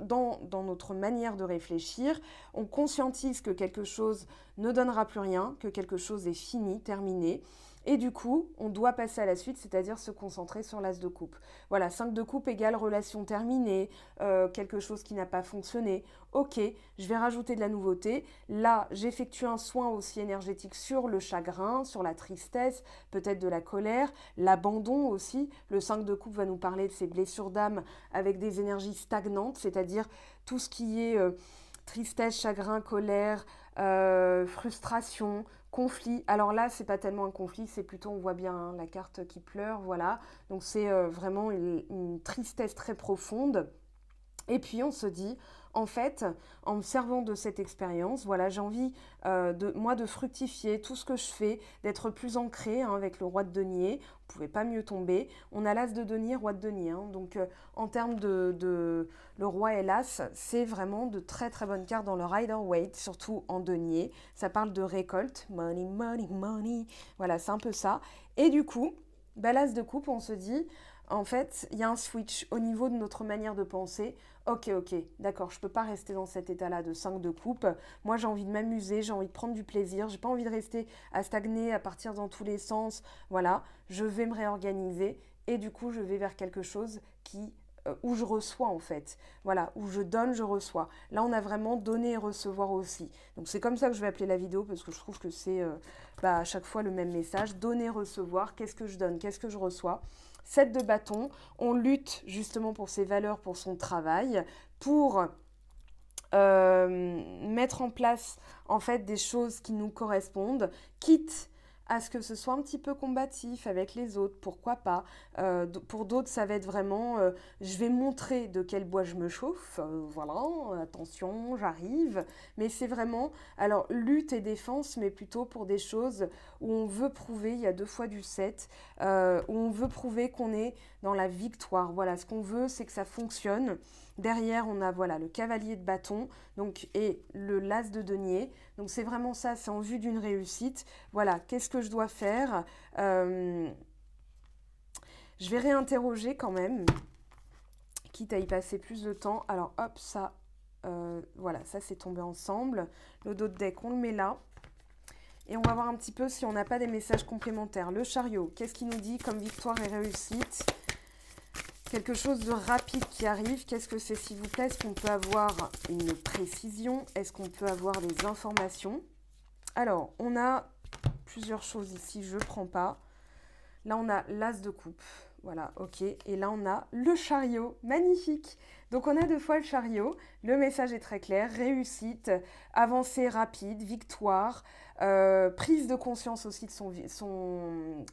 notre manière de réfléchir, on conscientise que quelque chose ne donnera plus rien, que quelque chose est fini, terminé. Et du coup, on doit passer à la suite, c'est-à-dire se concentrer sur l'as de coupe. Voilà, 5 de coupe égale relation terminée, quelque chose qui n'a pas fonctionné. Ok, je vais rajouter de la nouveauté. Là, j'effectue un soin aussi énergétique sur le chagrin, sur la tristesse, peut-être de la colère, l'abandon aussi. Le 5 de coupe va nous parler de ces blessures d'âme avec des énergies stagnantes, c'est-à-dire tout ce qui est tristesse, chagrin, colère, frustration, conflit. Alors là, c'est pas tellement un conflit, c'est plutôt, on voit bien hein, la carte qui pleure, voilà. Donc c'est vraiment une tristesse très profonde. Et puis on se dit, en fait, en me servant de cette expérience, voilà, j'ai envie de fructifier tout ce que je fais, d'être plus ancré hein, avec le roi de denier. On ne pouvait pas mieux tomber. On a l'as de denier, roi de denier. Hein. Donc en termes de le roi et l'as, c'est vraiment de très très bonnes cartes dans le Rider-Waite, surtout en denier. Ça parle de récolte, money, money, money. Voilà, c'est un peu ça. Et du coup, l'as de coupe, on se dit... En fait, il y a un switch au niveau de notre manière de penser. Ok, d'accord, je ne peux pas rester dans cet état-là de 5 de coupe. Moi, j'ai envie de m'amuser, j'ai envie de prendre du plaisir. J'ai pas envie de rester à stagner, à partir dans tous les sens. Voilà, je vais me réorganiser et du coup, je vais vers quelque chose où je reçois en fait. Voilà, où je donne, je reçois. Là, on a vraiment donné et recevoir aussi. Donc, c'est comme ça que je vais appeler la vidéo parce que je trouve que c'est à chaque fois le même message. Donner, recevoir, qu'est-ce que je donne, qu'est-ce que je reçois. 7 de bâton, on lutte justement pour ses valeurs, pour son travail, pour mettre en place en fait des choses qui nous correspondent, quitte à ce que ce soit un petit peu combatif avec les autres, pourquoi pas. Pour d'autres, ça va être vraiment, je vais montrer de quel bois je me chauffe, voilà, attention, j'arrive. Mais c'est vraiment, alors, lutte et défense, mais plutôt pour des choses où on veut prouver, il y a 2 fois du 7, où on veut prouver qu'on est dans la victoire. Voilà, ce qu'on veut, c'est que ça fonctionne. Derrière, on a voilà, le cavalier de bâton donc, et le l'as de denier. Donc, c'est vraiment ça, c'est en vue d'une réussite. Voilà, qu'est-ce que je dois faire Je vais réinterroger quand même, quitte à y passer plus de temps. Alors, hop, ça, voilà, ça c'est tombé ensemble. Le dos de deck, on le met là. Et on va voir un petit peu si on n'a pas des messages complémentaires. Le chariot, qu'est-ce qu'il nous dit comme victoire et réussite ? Quelque chose de rapide qui arrive. Qu'est-ce que c'est, s'il vous plaît? Est-ce qu'on peut avoir une précision? Est-ce qu'on peut avoir des informations? Alors, on a plusieurs choses ici. Je ne prends pas. Là, on a l'as de coupe. Voilà, ok. Et là, on a le chariot. Magnifique. Donc, on a 2 fois le chariot. Le message est très clair. Réussite, avancée rapide, victoire, prise de conscience aussi de son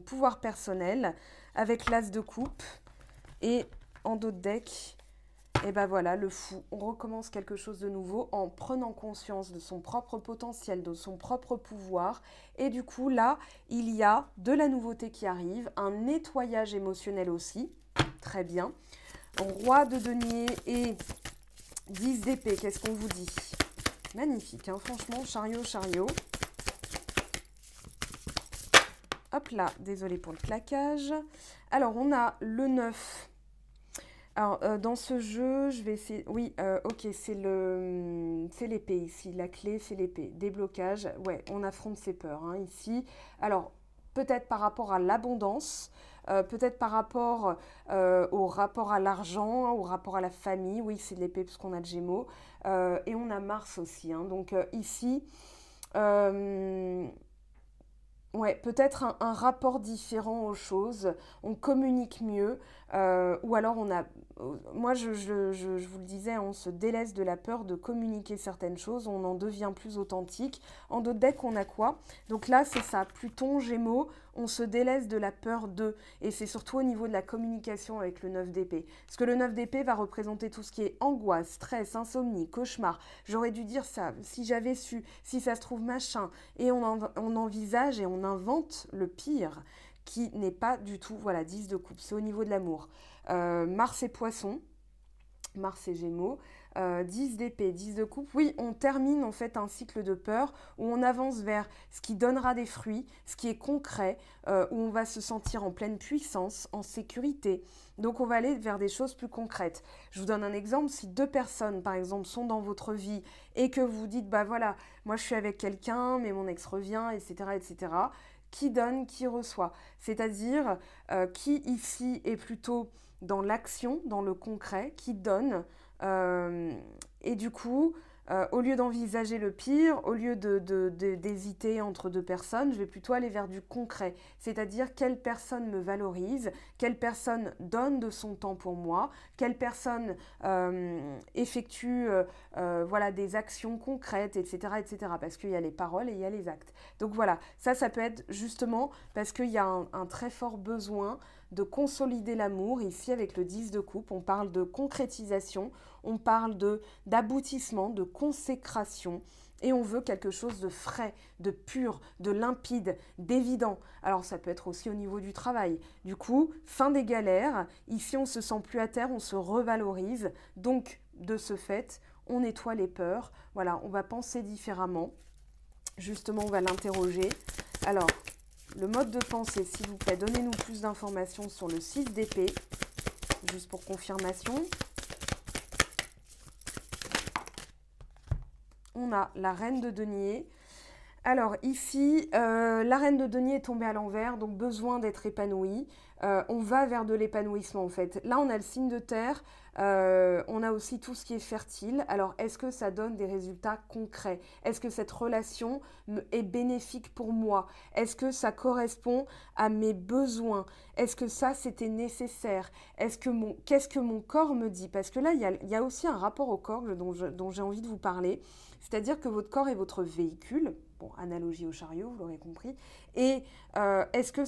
pouvoir personnel avec l'as de coupe. Et en dos de deck, et ben voilà, le fou. On recommence quelque chose de nouveau en prenant conscience de son propre potentiel, de son propre pouvoir. Et du coup, là, il y a de la nouveauté qui arrive, un nettoyage émotionnel aussi. Très bien. Roi de denier et 10 d'épée, qu'est-ce qu'on vous dit? Magnifique, hein, franchement, chariot, chariot. Hop là, désolé pour le claquage. Alors, on a le 9. Alors, dans ce jeu, je vais essayer... Oui, ok, c'est l'épée ici. La clé, c'est l'épée. Déblocage, ouais, on affronte ses peurs, hein, ici. Alors, peut-être par rapport à l'abondance, peut-être par rapport au rapport à l'argent, au rapport à la famille. Oui, c'est de l'épée parce qu'on a le Gémeaux. Et on a Mars aussi, hein. Donc, ici... ouais, peut-être un rapport différent aux choses, on communique mieux, ou alors on a... Moi, je vous le disais, on se délaisse de la peur de communiquer certaines choses, on en devient plus authentique. En d'autres decks, on a quoi? Donc là, c'est ça, Pluton, Gémeaux, on se délaisse de la peur de... Et c'est surtout au niveau de la communication avec le 9 d'épée. Parce que le 9 d'épée va représenter tout ce qui est angoisse, stress, insomnie, cauchemar. J'aurais dû dire ça, si j'avais su, si ça se trouve machin. Et on envisage et on invente le pire, qui n'est pas du tout, voilà, 10 de coupe, c'est au niveau de l'amour. Mars et Poisson, Mars et Gémeaux, 10 d'épée, 10 de coupe. Oui, on termine en fait un cycle de peur où on avance vers ce qui donnera des fruits, ce qui est concret, où on va se sentir en pleine puissance, en sécurité. Donc on va aller vers des choses plus concrètes. Je vous donne un exemple, si 2 personnes par exemple sont dans votre vie et que vous dites, bah voilà, moi je suis avec quelqu'un, mais mon ex revient, etc., etc., qui donne, qui reçoit. C'est-à-dire qui ici est plutôt dans l'action, dans le concret, qui donne. Et du coup, au lieu d'envisager le pire, au lieu d'hésiter entre 2 personnes, je vais plutôt aller vers du concret. C'est-à-dire quelle personne me valorise, quelle personne donne de son temps pour moi, quelle personne effectue voilà, des actions concrètes, etc., etc. Parce qu'il y a les paroles et il y a les actes. Donc voilà, ça peut être justement parce qu'il y a un très fort besoin de consolider l'amour. Ici, avec le 10 de coupe, on parle de concrétisation, on parle d'aboutissement, de consécration, et on veut quelque chose de frais, de pur, de limpide, d'évident. Alors ça peut être aussi au niveau du travail. Du coup, fin des galères, ici on se sent plus à terre, on se revalorise, donc de ce fait, on nettoie les peurs. Voilà, on va penser différemment. Justement, on va l'interroger. Alors, le mode de pensée, s'il vous plaît, donnez-nous plus d'informations sur le 6 d'épée, juste pour confirmation. On a la reine de denier. Alors ici, la reine de denier est tombée à l'envers, donc besoin d'être épanouie. On va vers de l'épanouissement en fait. Là, on a le signe de terre, on a aussi tout ce qui est fertile. Alors, est-ce que ça donne des résultats concrets? Est-ce que cette relation est bénéfique pour moi? Est-ce que ça correspond à mes besoins? Est-ce que ça, c'était nécessaire? Qu'est-ce que mon corps me dit? Parce que là, il y a aussi un rapport au corps dont j'ai envie de vous parler. C'est-à-dire que votre corps est votre véhicule. Bon, analogie au chariot, vous l'aurez compris. Et est-ce que,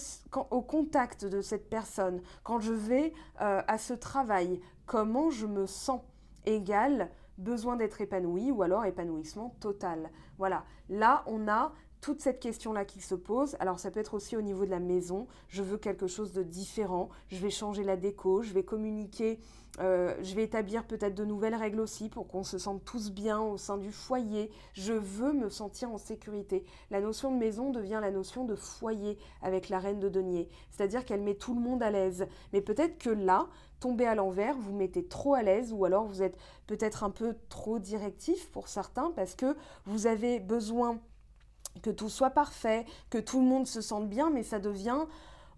au contact de cette personne, quand je vais à ce travail, comment je me sens? Égal, besoin d'être épanoui ou alors épanouissement total. Voilà, là, on a toute cette question-là qui se pose. Alors, ça peut être aussi au niveau de la maison. Je veux quelque chose de différent. Je vais changer la déco. Je vais communiquer. Je vais établir peut-être de nouvelles règles aussi pour qu'on se sente tous bien au sein du foyer. Je veux me sentir en sécurité. La notion de maison devient la notion de foyer avec la reine de denier. C'est-à-dire qu'elle met tout le monde à l'aise. Mais peut-être que là, tombé à l'envers, vous mettez trop à l'aise ou alors vous êtes peut-être un peu trop directif pour certains parce que vous avez besoin que tout soit parfait, que tout le monde se sente bien, mais ça devient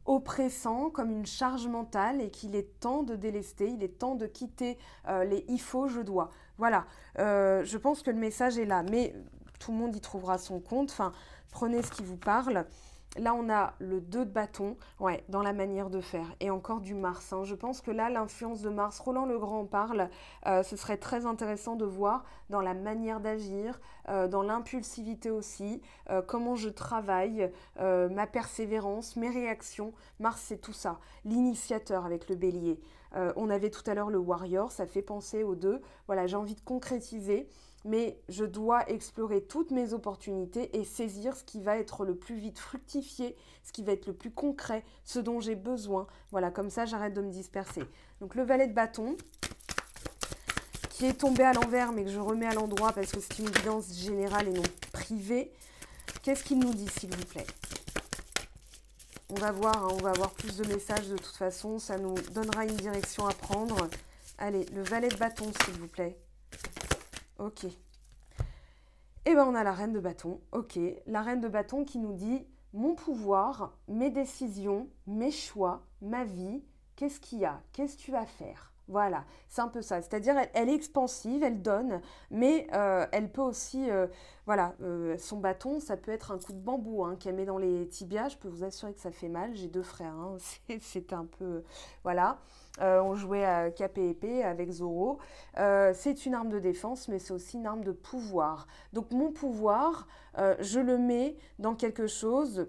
oppressant, comme une charge mentale et qu'il est temps de délester, il est temps de quitter les « il faut, je dois ». Voilà, je pense que le message est là, mais tout le monde y trouvera son compte, enfin, prenez ce qui vous parle. Là, on a le 2 de bâton, ouais, dans la manière de faire. Et encore du Mars, hein. Je pense que là, l'influence de Mars, Roland Legrand en parle, ce serait très intéressant de voir dans la manière d'agir, dans l'impulsivité aussi, comment je travaille, ma persévérance, mes réactions. Mars, c'est tout ça. L'initiateur avec le bélier. On avait tout à l'heure le warrior, ça fait penser aux deux. Voilà, j'ai envie de concrétiser, mais je dois explorer toutes mes opportunités et saisir ce qui va être le plus vite fructifié, ce qui va être le plus concret, ce dont j'ai besoin. Voilà, comme ça, j'arrête de me disperser. Donc, le valet de bâton, qui est tombé à l'envers, mais que je remets à l'endroit parce que c'est une guidance générale et non privée. Qu'est-ce qu'il nous dit, s'il vous plaît? On va voir, hein, on va avoir plus de messages de toute façon. Ça nous donnera une direction à prendre. Allez, le valet de bâton, s'il vous plaît. Ok. Eh bien, on a la reine de bâton. Ok. La reine de bâton qui nous dit « Mon pouvoir, mes décisions, mes choix, ma vie, qu'est-ce qu'il y a? Qu'est-ce que tu vas faire ?» Voilà, c'est un peu ça. C'est-à-dire, elle est expansive, elle donne, mais elle peut aussi, voilà, son bâton, ça peut être un coup de bambou hein, qu'elle met dans les tibias. Je peux vous assurer que ça fait mal. J'ai deux frères, hein, c'est un peu, voilà. On jouait à cap et épée avec Zoro. C'est une arme de défense, mais c'est aussi une arme de pouvoir. Donc mon pouvoir, je le mets dans quelque chose,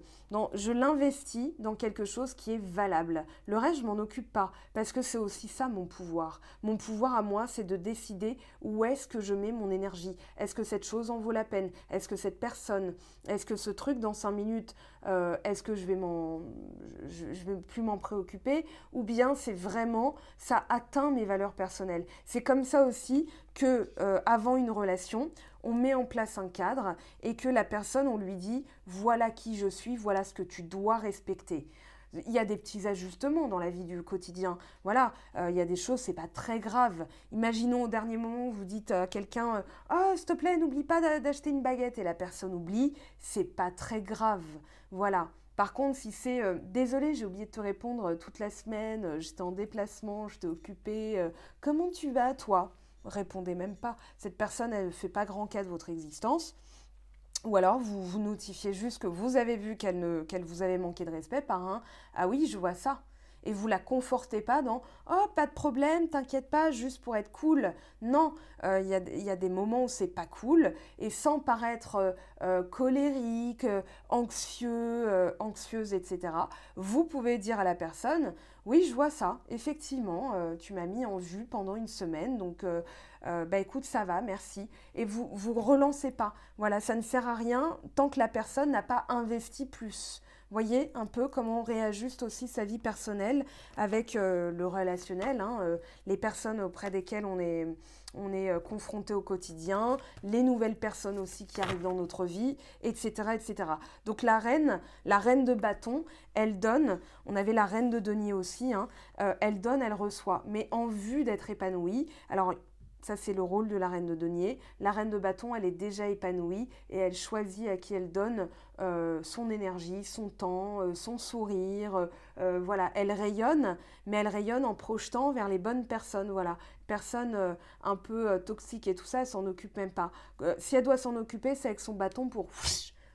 je l'investis dans quelque chose qui est valable. Le reste, je m'en occupe pas, parce que c'est aussi ça mon pouvoir. Mon pouvoir à moi, c'est de décider où est-ce que je mets mon énergie. Est-ce que cette chose en vaut la peine? Est-ce que cette personne, est-ce que ce truc dans 5 minutes, est-ce que je vais plus m'en préoccuper? Ou bien c'est vraiment, ça atteint mes valeurs personnelles. C'est comme ça aussi que avant une relation, on met en place un cadre et que la personne, on lui dit « voilà qui je suis, voilà ce que tu dois respecter ». Il y a des petits ajustements dans la vie du quotidien. Voilà, il y a des choses, c'est pas très grave. Imaginons au dernier moment, vous dites à quelqu'un « oh, s'il te plaît, n'oublie pas d'acheter une baguette » et la personne oublie, c'est pas très grave. Voilà. Par contre, si c'est désolé, j'ai oublié de te répondre toute la semaine, j'étais en déplacement, je t'ai occupée, comment tu vas toi? Répondez même pas. Cette personne, elle ne fait pas grand cas de votre existence. Ou alors, vous vous notifiez juste que vous avez vu qu'elle vous avait manqué de respect par un « ah oui, je vois ça ». Et vous la confortez pas dans « oh, pas de problème, t'inquiète pas, juste pour être cool ». Non, il y a des moments où c'est pas cool et sans paraître colérique, anxieuse, etc. Vous pouvez dire à la personne « oui, je vois ça, effectivement, tu m'as mis en vue pendant une semaine, donc bah écoute, ça va, merci ». Et vous relancez pas. Voilà, ça ne sert à rien tant que la personne n'a pas investi plus. Voyez un peu comment on réajuste aussi sa vie personnelle avec le relationnel, hein, les personnes auprès desquelles on est confronté au quotidien, les nouvelles personnes aussi qui arrivent dans notre vie, etc., etc. Donc la reine de bâton, elle donne, on avait la reine de denier aussi, hein, elle donne, elle reçoit, mais en vue d'être épanouie. Alors, ça, c'est le rôle de la reine de denier. La reine de bâton, elle est déjà épanouie et elle choisit à qui elle donne son énergie, son temps, son sourire. Voilà, elle rayonne, mais elle rayonne en projetant vers les bonnes personnes. Voilà, personnes un peu toxiques et tout ça, elle s'en occupe même pas. Si elle doit s'en occuper, c'est avec son bâton pour...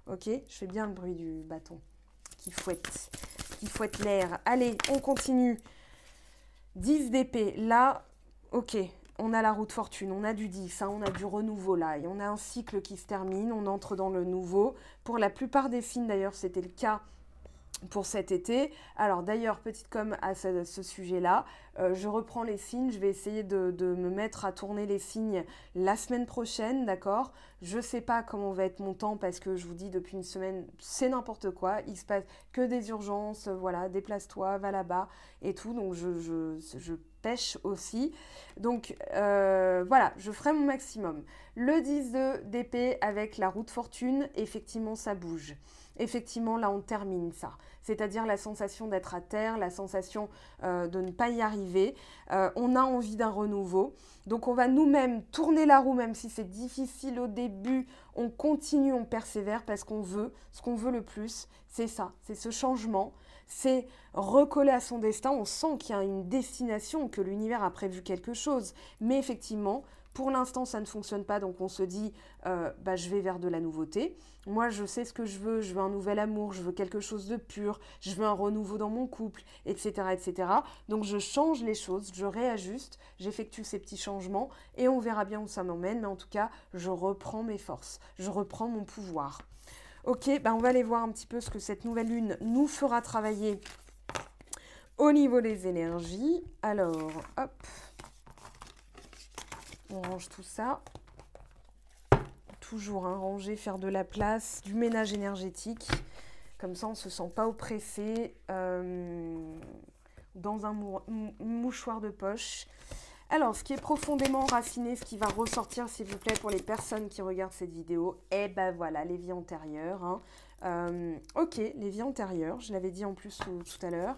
Ok, je fais bien le bruit du bâton qui fouette l'air. Allez, on continue. 10 d'épée. Là, ok. On a la roue de fortune, on a du 10, hein, on a du renouveau là, et on a un cycle qui se termine, on entre dans le nouveau. Pour la plupart des signes d'ailleurs, c'était le cas pour cet été. Alors d'ailleurs, petite com à ce sujet-là, je reprends les signes, je vais essayer de me mettre à tourner les signes la semaine prochaine, d'accord? Je sais pas comment va être mon temps parce que je vous dis depuis une semaine, c'est n'importe quoi, il se passe que des urgences, voilà, déplace-toi, va là-bas et tout, donc je pêche aussi. Donc voilà, je ferai mon maximum. Le 10 d'épée avec la roue de fortune, effectivement ça bouge. Effectivement, là, on termine ça. C'est-à-dire la sensation d'être à terre, la sensation de ne pas y arriver. On a envie d'un renouveau. Donc, on va nous-mêmes tourner la roue, même si c'est difficile au début. On continue, on persévère parce qu'on veut. Ce qu'on veut le plus, c'est ça. C'est ce changement. C'est recoller à son destin. On sent qu'il y a une destination, que l'univers a prévu quelque chose. Mais effectivement, pour l'instant, ça ne fonctionne pas, donc on se dit je vais vers de la nouveauté. Moi, je sais ce que je veux un nouvel amour, je veux quelque chose de pur, je veux un renouveau dans mon couple, etc., etc. Donc, je change les choses, je réajuste, j'effectue ces petits changements et on verra bien où ça m'emmène. Mais en tout cas, je reprends mes forces, je reprends mon pouvoir. Ok, on va aller voir un petit peu ce que cette nouvelle lune nous fera travailler Au niveau des énergies, alors, hop, on range tout ça. Toujours hein, ranger, faire de la place, du ménage énergétique. Comme ça, on ne se sent pas oppressé dans un mouchoir de poche. Alors, ce qui est profondément enraciné, ce qui va ressortir, s'il vous plaît, pour les personnes qui regardent cette vidéo, eh ben voilà, les vies antérieures. Hein. Ok, les vies antérieures, je l'avais dit en plus tout à l'heure,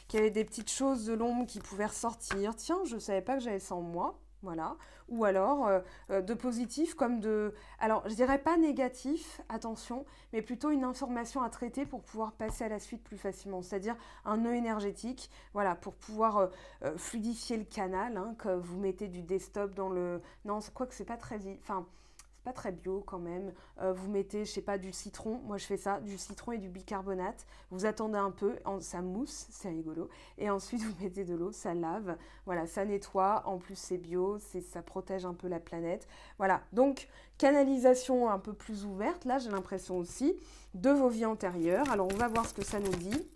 qu'il y avait des petites choses de l'ombre qui pouvaient ressortir. Tiens, je ne savais pas que j'avais ça en moi. Voilà. Ou alors de positif comme de... Alors, je dirais pas négatif, attention, mais plutôt une information à traiter pour pouvoir passer à la suite plus facilement. C'est-à-dire un nœud énergétique, voilà, pour pouvoir fluidifier le canal, hein, que vous mettez du desktop dans le... Non, quoi que c'est pas très... Enfin, c'est pas très bio quand même. Vous mettez, je sais pas, du citron. Moi, je fais ça, du citron et du bicarbonate. Vous attendez un peu, ça mousse, c'est rigolo. Et ensuite, vous mettez de l'eau, ça lave. Voilà, ça nettoie. En plus, c'est bio, ça protège un peu la planète. Voilà, donc canalisation un peu plus ouverte. Là, j'ai l'impression aussi de vos vies antérieures. Alors, on va voir ce que ça nous dit.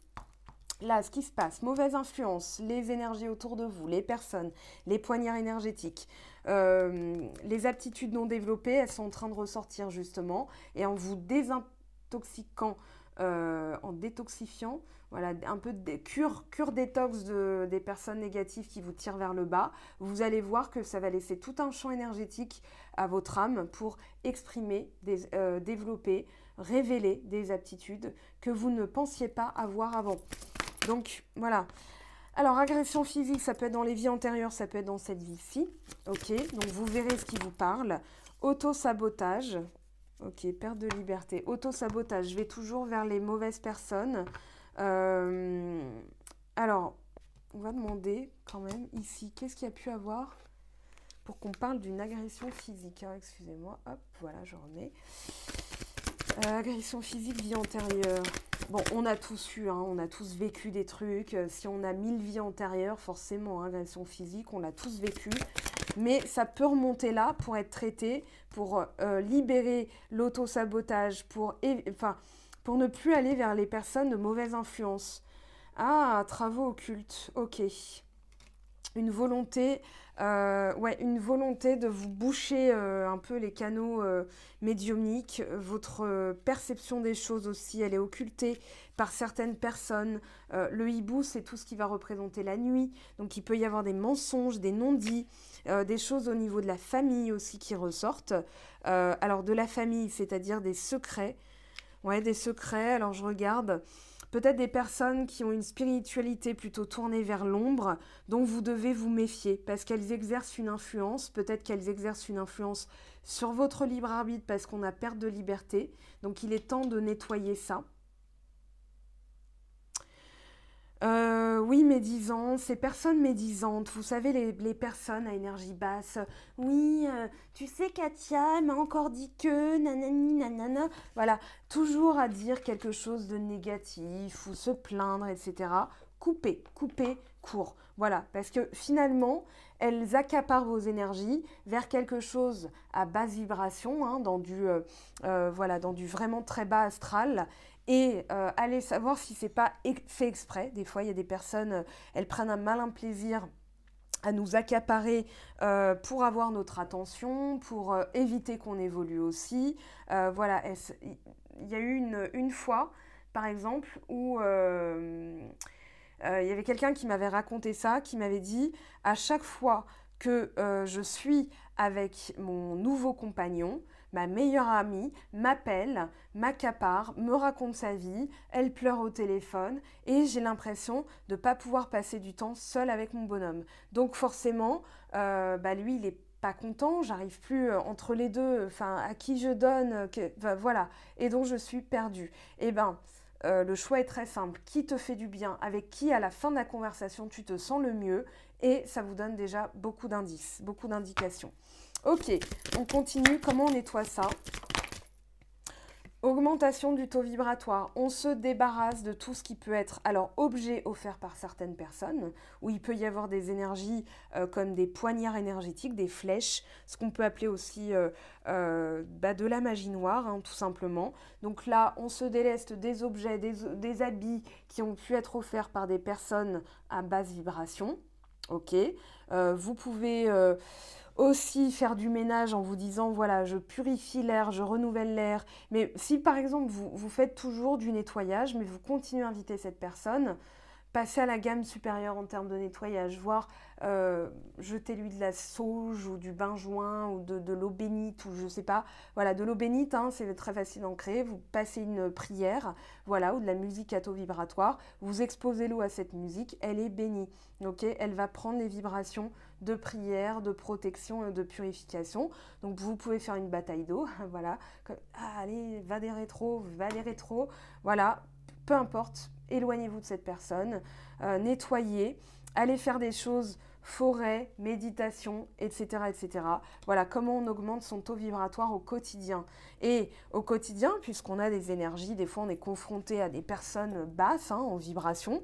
Là, ce qui se passe, mauvaise influence, les énergies autour de vous, les personnes, les poignards énergétiques, les aptitudes non développées, elles sont en train de ressortir justement. Et en vous désintoxiquant, en détoxifiant, voilà, un peu de cure détox des personnes négatives qui vous tirent vers le bas, vous allez voir que ça va laisser tout un champ énergétique à votre âme pour exprimer, développer, révéler des aptitudes que vous ne pensiez pas avoir avant. Donc, voilà. Alors, agression physique, ça peut être dans les vies antérieures, ça peut être dans cette vie-ci. Ok, donc vous verrez ce qui vous parle. Auto-sabotage. Ok, perte de liberté. Auto-sabotage, je vais toujours vers les mauvaises personnes. Alors, on va demander quand même ici, qu'est-ce qu'il y a pu avoir pour qu'on parle d'une agression physique. Hein, excusez-moi, hop, voilà, je remets. Agression physique, vie antérieure. Bon, on a tous eu, hein, on a tous vécu des trucs. Si on a 1000 vies antérieures, forcément, hein, agression physique, on l'a tous vécu. Mais ça peut remonter là pour être traité, pour libérer l'auto-sabotage, pour ne plus aller vers les personnes de mauvaise influence. Ah, travaux occultes, ok. Une volonté de vous boucher un peu les canaux médiumniques. Votre perception des choses aussi, elle est occultée par certaines personnes. Le hibou, c'est tout ce qui va représenter la nuit. Donc, il peut y avoir des mensonges, des non-dits, des choses au niveau de la famille aussi qui ressortent. Alors, de la famille, c'est-à-dire des secrets. Ouais, des secrets. Alors, je regarde... Peut-être des personnes qui ont une spiritualité plutôt tournée vers l'ombre, dont vous devez vous méfier, parce qu'elles exercent une influence, peut-être qu'elles exercent une influence sur votre libre arbitre, parce qu'on a perte de liberté. Donc il est temps de nettoyer ça. Oui, médisant, ces personnes médisantes, vous savez, les personnes à énergie basse. Oui, tu sais, Katia, elle m'a encore dit que, nanani, nanana. Voilà, toujours à dire quelque chose de négatif ou se plaindre, etc. Coupez, court. Voilà, parce que finalement, elles accaparent vos énergies vers quelque chose à basse vibration, hein, dans du vraiment très bas astral. Et allez savoir si c'est pas fait exprès. Des fois, il y a des personnes, elles prennent un malin plaisir à nous accaparer pour avoir notre attention, pour éviter qu'on évolue aussi. Voilà, il y a eu une fois, par exemple, où il y avait quelqu'un qui m'avait raconté ça, qui m'avait dit, à chaque fois que je suis avec mon nouveau compagnon, ma meilleure amie m'appelle, m'accapare, me raconte sa vie, elle pleure au téléphone et j'ai l'impression de ne pas pouvoir passer du temps seule avec mon bonhomme. Donc forcément, lui, il n'est pas content, j'arrive plus entre les deux, à qui je donne, voilà. Et donc je suis perdue. Eh bien, le choix est très simple. Qui te fait du bien? Avec qui, à la fin de la conversation, tu te sens le mieux? Et ça vous donne déjà beaucoup d'indices, beaucoup d'indications. Ok, on continue. Comment on nettoie ça? Augmentation du taux vibratoire. On se débarrasse de tout ce qui peut être, alors, objet offert par certaines personnes, où il peut y avoir des énergies comme des poignards énergétiques, des flèches, ce qu'on peut appeler aussi de la magie noire, hein, tout simplement. Donc là, on se déleste des objets, des habits qui ont pu être offerts par des personnes à basse vibration. Ok. Vous pouvez aussi faire du ménage en vous disant, voilà, je purifie l'air, je renouvelle l'air. Mais si par exemple, vous faites toujours du nettoyage, mais vous continuez à inviter cette personne, passer à la gamme supérieure en termes de nettoyage, voire jeter-lui de la sauge ou du bain-joint ou de l'eau bénite ou je sais pas. Voilà, de l'eau bénite, hein, c'est très facile d'en créer. Vous passez une prière, voilà, ou de la musique à taux vibratoire. Vous exposez l'eau à cette musique, elle est bénie. Ok, elle va prendre les vibrations de prière, de protection, de purification. Donc vous pouvez faire une bataille d'eau, voilà. Allez, va des rétros, voilà, peu importe. Éloignez-vous de cette personne, nettoyez, allez faire des choses, forêt, méditation, etc., etc. Voilà comment on augmente son taux vibratoire au quotidien. Et au quotidien, puisqu'on a des énergies, des fois on est confronté à des personnes basses, hein, en vibration,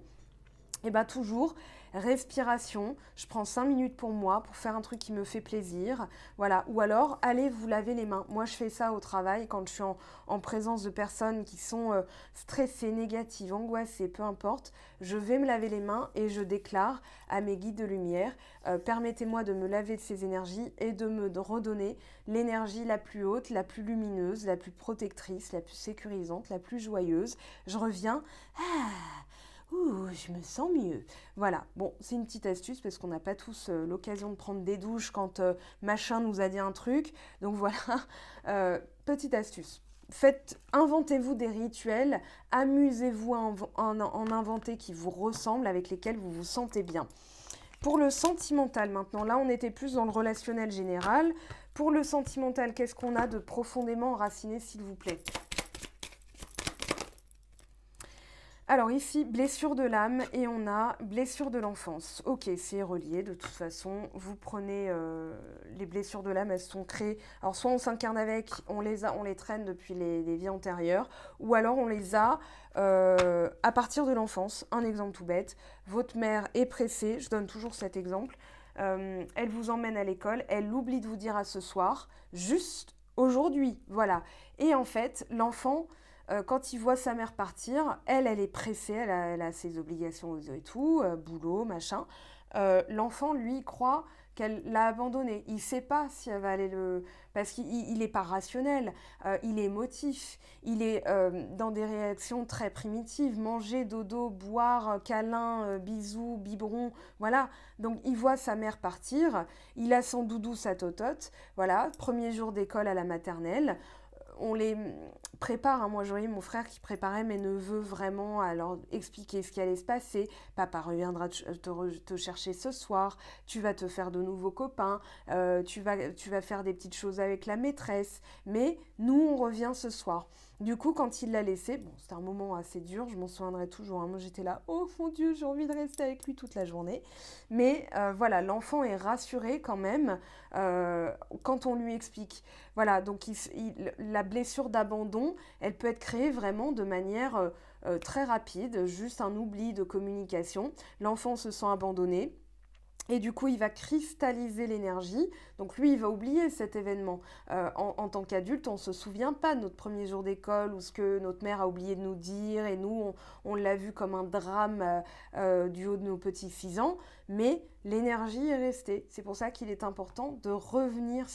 et bien toujours, respiration, je prends 5 minutes pour moi, pour faire un truc qui me fait plaisir, voilà, ou alors allez vous laver les mains. Moi je fais ça au travail quand je suis en présence de personnes qui sont stressées, négatives, angoissées, peu importe, je vais me laver les mains et je déclare à mes guides de lumière, permettez-moi de me laver de ces énergies et de me redonner l'énergie la plus haute, la plus lumineuse, la plus protectrice, la plus sécurisante, la plus joyeuse. Je reviens, ouh, je me sens mieux. Voilà, bon, c'est une petite astuce parce qu'on n'a pas tous l'occasion de prendre des douches quand machin nous a dit un truc. Donc voilà, petite astuce. Inventez-vous des rituels, amusez-vous à en inventer qui vous ressemblent, avec lesquels vous vous sentez bien. Pour le sentimental maintenant, là on était plus dans le relationnel général. Pour le sentimental, qu'est-ce qu'on a de profondément enraciné, s'il vous plaît ? Alors ici, blessure de l'âme et on a blessure de l'enfance. Ok, c'est relié de toute façon. Vous prenez les blessures de l'âme, elles sont créées. Alors soit on s'incarne avec, on les traîne depuis les vies antérieures, ou alors on les a à partir de l'enfance. Un exemple tout bête, votre mère est pressée, je donne toujours cet exemple, elle vous emmène à l'école, elle oublie de vous dire à ce soir, juste aujourd'hui, voilà. Et en fait, l'enfant... quand il voit sa mère partir, elle est pressée, elle a ses obligations et tout, boulot, machin. L'enfant, lui, croit qu'elle l'a abandonné. Il ne sait pas si elle va aller le... Parce qu'il n'est pas rationnel, il est émotif, il est dans des réactions très primitives. Manger, dodo, boire, câlin, bisous, biberon, voilà. Donc il voit sa mère partir, il a son doudou, sa totote, voilà. Premier jour d'école à la maternelle. On les prépare, hein. Moi je voyais mon frère qui préparait mes neveux vraiment à leur expliquer ce qui allait se passer. Papa reviendra te chercher ce soir, tu vas te faire de nouveaux copains, tu vas faire des petites choses avec la maîtresse, mais nous on revient ce soir. Du coup, quand il l'a laissé, bon, c'était un moment assez dur, je m'en souviendrai toujours, hein. Moi j'étais là, oh mon Dieu, j'ai envie de rester avec lui toute la journée. Mais voilà, l'enfant est rassuré quand même quand on lui explique. Voilà, donc la blessure d'abandon, elle peut être créée vraiment de manière très rapide, juste un oubli de communication. L'enfant se sent abandonné. Et du coup, il va cristalliser l'énergie. Donc lui, il va oublier cet événement. En tant qu'adulte, on ne se souvient pas de notre premier jour d'école ou ce que notre mère a oublié de nous dire. Et nous, on l'a vu comme un drame du haut de nos petits 6 ans. Mais l'énergie est restée. C'est pour ça qu'il est important de revenir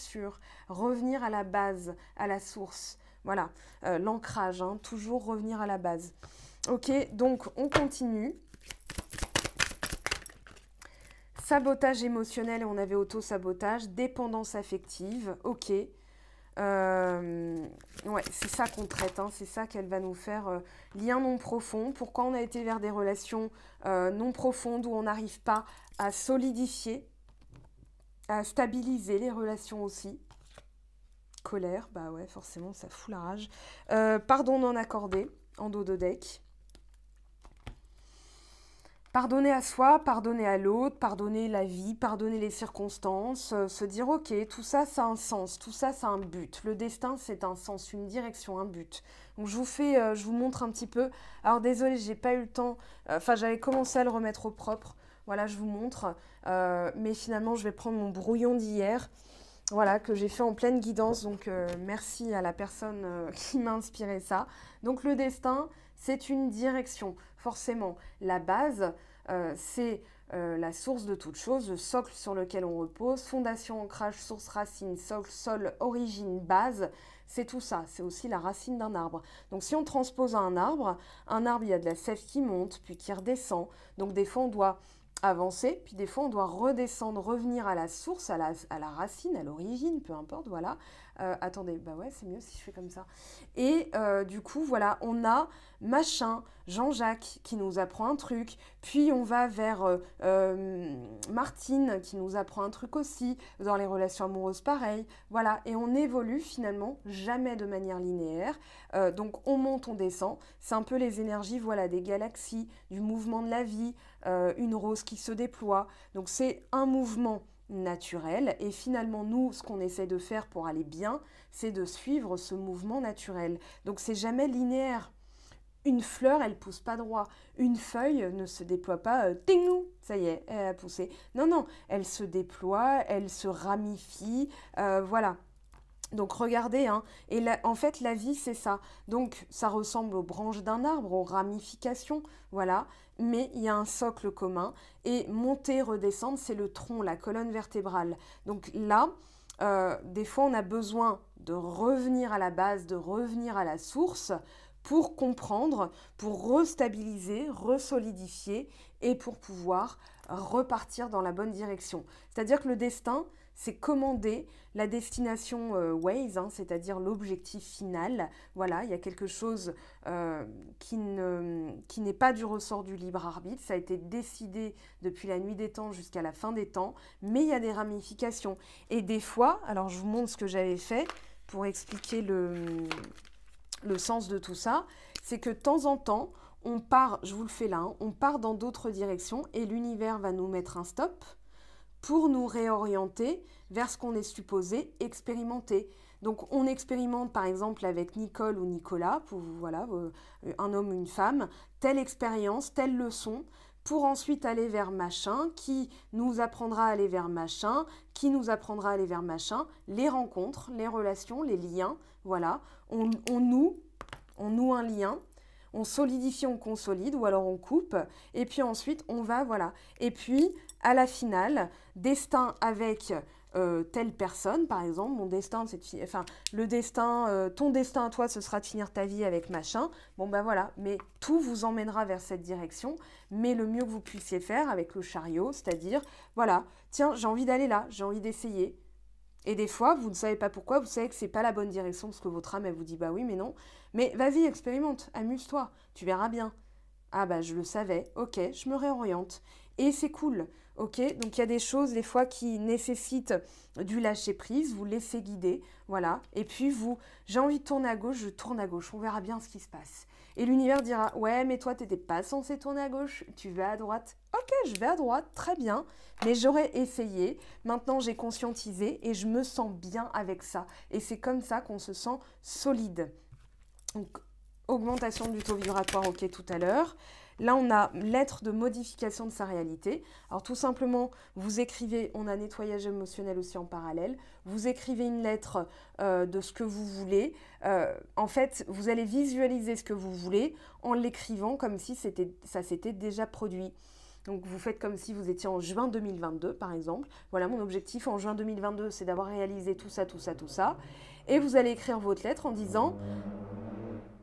à la base, à la source. Voilà, l'ancrage, hein, toujours revenir à la base. Ok, donc on continue. Sabotage émotionnel, et on avait auto-sabotage, dépendance affective, ok. Ouais, c'est ça qu'on traite, hein, c'est ça qu'elle va nous faire. Lien non profond, pourquoi on a été vers des relations non profondes où on n'arrive pas à solidifier, à stabiliser les relations aussi. Colère, bah ouais, forcément, ça fout la rage. Pardon non accordé, en dos de deck. Pardonner à soi, pardonner à l'autre, pardonner la vie, pardonner les circonstances, se dire ok, tout ça, ça a un sens, tout ça, ça a un but. Le destin, c'est un sens, une direction, un but. Donc je vous montre un petit peu. Alors désolée, j'ai pas eu le temps. Enfin, j'avais commencé à le remettre au propre. Voilà, je vous montre. Mais finalement, je vais prendre mon brouillon d'hier. Voilà, que j'ai fait en pleine guidance. Donc merci à la personne qui m'a inspiré ça. Donc le destin, c'est une direction. Forcément, la base, c'est la source de toute chose, le socle sur lequel on repose, fondation, ancrage, source, racine, socle, sol, origine, base, c'est tout ça, c'est aussi la racine d'un arbre. Donc si on transpose à un arbre, il y a de la sève qui monte, puis qui redescend. Donc des fois, on doit avancer, puis des fois, on doit redescendre, revenir à la source, à la racine, à l'origine, peu importe, voilà. Attendez, bah ouais, c'est mieux si je fais comme ça. Et du coup, voilà, on a machin, Jean-Jacques qui nous apprend un truc, puis on va vers Martine qui nous apprend un truc aussi, dans les relations amoureuses pareil, voilà, et on évolue finalement jamais de manière linéaire, donc on monte, on descend, c'est un peu les énergies, voilà, des galaxies, du mouvement de la vie, une rose qui se déploie, donc c'est un mouvement naturel et finalement nous ce qu'on essaie de faire pour aller bien c'est de suivre ce mouvement naturel, donc c'est jamais linéaire. Une fleur, elle pousse pas droit. Une feuille ne se déploie pas, ting, ça y est, elle a poussé. Non, non, elle se déploie, elle se ramifie, voilà. Donc regardez, hein, et en fait la vie c'est ça. Donc ça ressemble aux branches d'un arbre, aux ramifications, voilà. Mais il y a un socle commun et monter, redescendre, c'est le tronc, la colonne vertébrale. Donc là, des fois on a besoin de revenir à la base, de revenir à la source pour comprendre, pour restabiliser, resolidifier et pour pouvoir repartir dans la bonne direction. C'est-à-dire que le destin, c'est commander la destination Waze, hein, c'est-à-dire l'objectif final. Voilà, il y a quelque chose qui n'est pas du ressort du libre arbitre. Ça a été décidé depuis la nuit des temps jusqu'à la fin des temps, mais il y a des ramifications. Et des fois, alors je vous montre ce que j'avais fait pour expliquer le sens de tout ça, c'est que de temps en temps, on part, je vous le fais là, hein, on part dans d'autres directions et l'univers va nous mettre un stop pour nous réorienter vers ce qu'on est supposé expérimenter. Donc on expérimente par exemple avec Nicole ou Nicolas, pour voilà, un homme ou une femme, telle expérience, telle leçon, pour ensuite aller vers machin, qui nous apprendra à aller vers machin, qui nous apprendra à aller vers machin, les rencontres, les relations, les liens, voilà, on noue un lien, on solidifie, on consolide, ou alors on coupe, et puis ensuite on va, voilà. Et puis, à la finale, destin avec telle personne, par exemple, mon destin, c'est le destin, ton destin à toi, ce sera de finir ta vie avec machin, bon ben voilà, mais tout vous emmènera vers cette direction, mais le mieux que vous puissiez faire avec le chariot, c'est-à-dire, voilà, tiens, j'ai envie d'aller là, j'ai envie d'essayer. Et des fois, vous ne savez pas pourquoi, vous savez que c'est pas la bonne direction parce que votre âme, elle vous dit bah oui, mais non. Mais vas-y, expérimente, amuse-toi, tu verras bien. Ah bah je le savais, ok, je me réoriente. Et c'est cool, ok. Donc il y a des choses des fois qui nécessitent du lâcher-prise, vous laissez guider, voilà. Et puis j'ai envie de tourner à gauche, je tourne à gauche, on verra bien ce qui se passe. Et l'univers dira, ouais, mais toi, t'étais pas censé tourner à gauche, tu vas à droite. Ok, je vais à droite, très bien, mais j'aurais essayé. Maintenant, j'ai conscientisé et je me sens bien avec ça. Et c'est comme ça qu'on se sent solide. Donc, augmentation du taux vibratoire, ok, tout à l'heure. Là, on a lettre de modification de sa réalité. Alors, tout simplement, vous écrivez, on a nettoyage émotionnel aussi en parallèle, vous écrivez une lettre de ce que vous voulez. En fait, vous allez visualiser ce que vous voulez en l'écrivant comme si ça s'était déjà produit. Donc, vous faites comme si vous étiez en juin 2022, par exemple. Voilà, mon objectif en juin 2022, c'est d'avoir réalisé tout ça, tout ça, tout ça. Et vous allez écrire votre lettre en disant...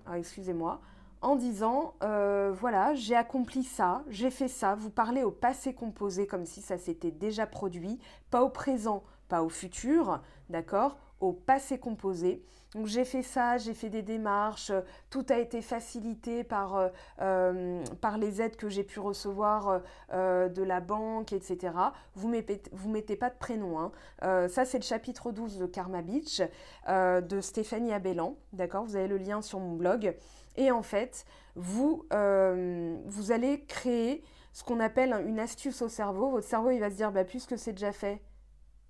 Ah, excusez-moi, en disant, voilà, j'ai accompli ça, j'ai fait ça. Vous parlez au passé composé comme si ça s'était déjà produit, pas au présent, pas au futur, d'accord, au passé composé. Donc j'ai fait ça, j'ai fait des démarches, tout a été facilité par les aides que j'ai pu recevoir de la banque, etc. Vous mettez pas de prénom, hein. Ça c'est le chapitre 12 de Karma Beach de Stéphanie Abellan, d'accord, vous avez le lien sur mon blog. Et en fait, vous allez créer ce qu'on appelle une astuce au cerveau. Votre cerveau, il va se dire, bah, puisque c'est déjà fait,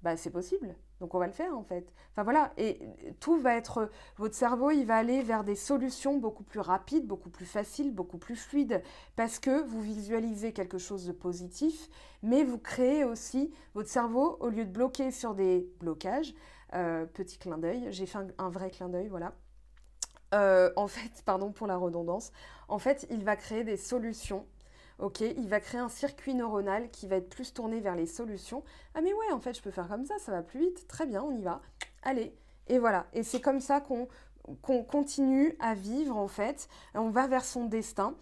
bah, c'est possible. Donc on va le faire en fait. Enfin voilà, et tout va être, votre cerveau, il va aller vers des solutions beaucoup plus rapides, beaucoup plus faciles, beaucoup plus fluides, parce que vous visualisez quelque chose de positif, mais vous créez aussi, votre cerveau, au lieu de bloquer sur des blocages, petit clin d'œil, j'ai fait un vrai clin d'œil, voilà. En fait, pardon pour la redondance, en fait, il va créer des solutions. Ok, il va créer un circuit neuronal qui va être plus tourné vers les solutions. Ah mais ouais, en fait, je peux faire comme ça va plus vite. Très bien, on y va. Allez. Et voilà. Et c'est comme ça qu'on continue à vivre, en fait. On va vers son destin.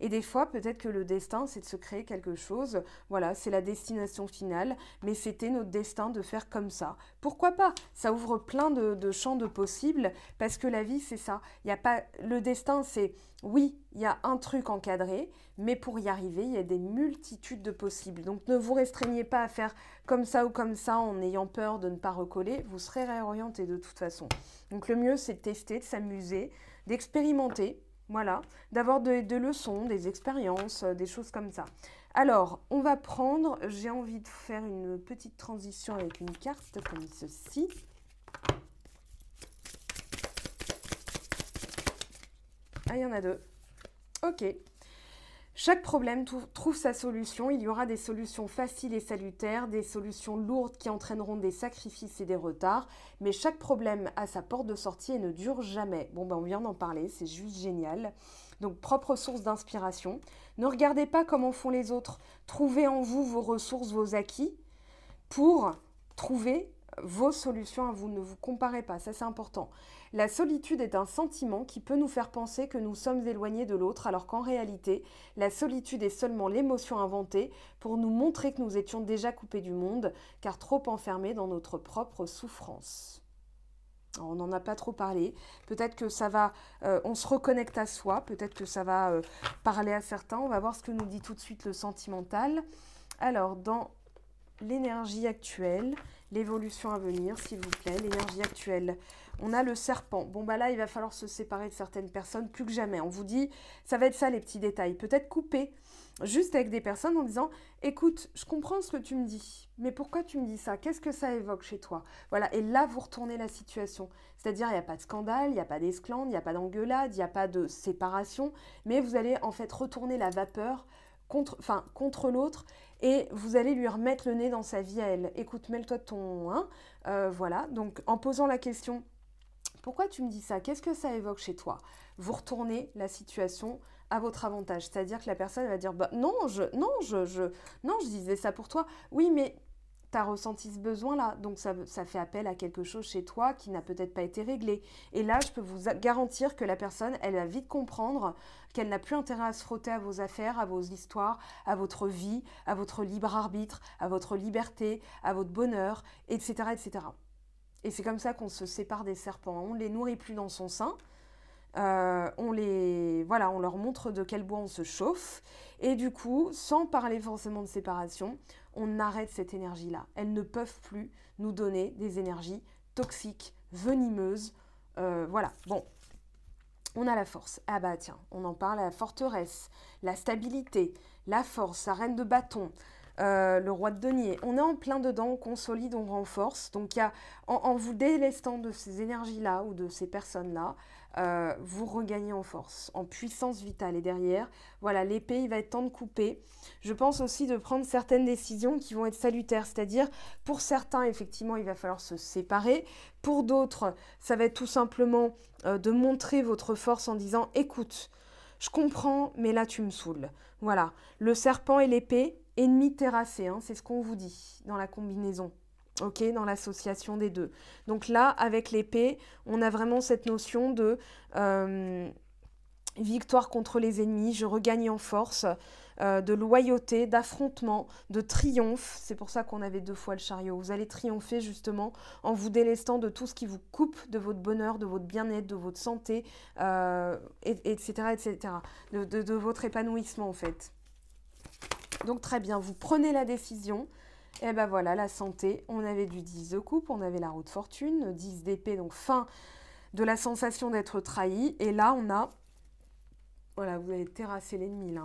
Et des fois, peut-être que le destin, c'est de se créer quelque chose. Voilà, c'est la destination finale. Mais c'était notre destin de faire comme ça. Pourquoi pas? Ça ouvre plein de champs de possibles. Parce que la vie, c'est ça. Il y a pas... Le destin, c'est... Oui, il y a un truc encadré, mais pour y arriver, il y a des multitudes de possibles. Donc ne vous restreignez pas à faire comme ça ou comme ça en ayant peur de ne pas recoller. Vous serez réorienté de toute façon. Donc le mieux, c'est de tester, de s'amuser, d'expérimenter, voilà, d'avoir des leçons, des expériences, des choses comme ça. Alors, on va prendre, j'ai envie de faire une petite transition avec une carte comme ceci. Ah, il y en a deux. Ok. Chaque problème trouve sa solution. Il y aura des solutions faciles et salutaires, des solutions lourdes qui entraîneront des sacrifices et des retards. Mais chaque problème a sa porte de sortie et ne dure jamais. Bon, ben on vient d'en parler, c'est juste génial. Donc, propre source d'inspiration. Ne regardez pas comment font les autres. Trouvez en vous vos ressources, vos acquis pour trouver vos solutions à vous. Ne vous comparez pas, ça c'est important. La solitude est un sentiment qui peut nous faire penser que nous sommes éloignés de l'autre, alors qu'en réalité, la solitude est seulement l'émotion inventée pour nous montrer que nous étions déjà coupés du monde, car trop enfermés dans notre propre souffrance. Alors, on n'en a pas trop parlé. Peut-être que ça va, on se reconnecte à soi, peut-être que ça va parler à certains. On va voir ce que nous dit tout de suite le sentimental. Alors, dans l'énergie actuelle, l'évolution à venir, s'il vous plaît, l'énergie actuelle. On a le serpent. Bon, bah là, il va falloir se séparer de certaines personnes plus que jamais. On vous dit, ça va être ça, les petits détails. Peut-être couper juste avec des personnes en disant, écoute, je comprends ce que tu me dis, mais pourquoi tu me dis ça? Qu'est-ce que ça évoque chez toi? Voilà, et là, vous retournez la situation. C'est-à-dire, il n'y a pas de scandale, il n'y a pas d'esclandre, il n'y a pas d'engueulade, il n'y a pas de séparation, mais vous allez en fait retourner la vapeur contre l'autre, et vous allez lui remettre le nez dans sa vie à elle. Écoute, mêle-toi de ton... voilà, donc en posant la question, pourquoi tu me dis ça? Qu'est-ce que ça évoque chez toi? Vous retournez la situation à votre avantage. C'est-à-dire que la personne va dire, bah, non, je disais ça pour toi. Oui, mais tu as ressenti ce besoin-là, donc ça fait appel à quelque chose chez toi qui n'a peut-être pas été réglé. Et là, je peux vous garantir que la personne, elle va vite comprendre qu'elle n'a plus intérêt à se frotter à vos affaires, à vos histoires, à votre vie, à votre libre arbitre, à votre liberté, à votre bonheur, etc., etc. Et c'est comme ça qu'on se sépare des serpents. On ne les nourrit plus dans son sein. On leur montre de quel bois on se chauffe. Et du coup, sans parler forcément de séparation, on arrête cette énergie-là. Elles ne peuvent plus nous donner des énergies toxiques, venimeuses. Voilà, bon. On a la force. Ah bah tiens, on en parle, la forteresse, la stabilité, la force, la reine de bâton. Le roi de denier, on est en plein dedans, on consolide, on renforce. Donc, il y a, en vous délestant de ces énergies-là ou de ces personnes-là, vous regagnez en force, en puissance vitale. Et derrière, voilà, l'épée, il va être temps de couper. Je pense aussi de prendre certaines décisions qui vont être salutaires. C'est-à-dire, pour certains, effectivement, il va falloir se séparer. Pour d'autres, ça va être tout simplement de montrer votre force en disant, écoute, je comprends, mais là, tu me saoules. Voilà, le serpent et l'épée, ennemi terrassé, hein, c'est ce qu'on vous dit dans la combinaison, ok, dans l'association des deux. Donc là, avec l'épée, on a vraiment cette notion de victoire contre les ennemis, je regagne en force, de loyauté, d'affrontement, de triomphe. C'est pour ça qu'on avait 2 fois le chariot. Vous allez triompher justement en vous délestant de tout ce qui vous coupe de votre bonheur, de votre bien-être, de votre santé, etc., etc., de votre épanouissement en fait. Donc très bien, vous prenez la décision, et ben voilà, la santé, on avait du 10 de coupe, on avait la roue de fortune, 10 d'épée, donc fin de la sensation d'être trahi, et là on a, voilà, vous allez terrasser l'ennemi là.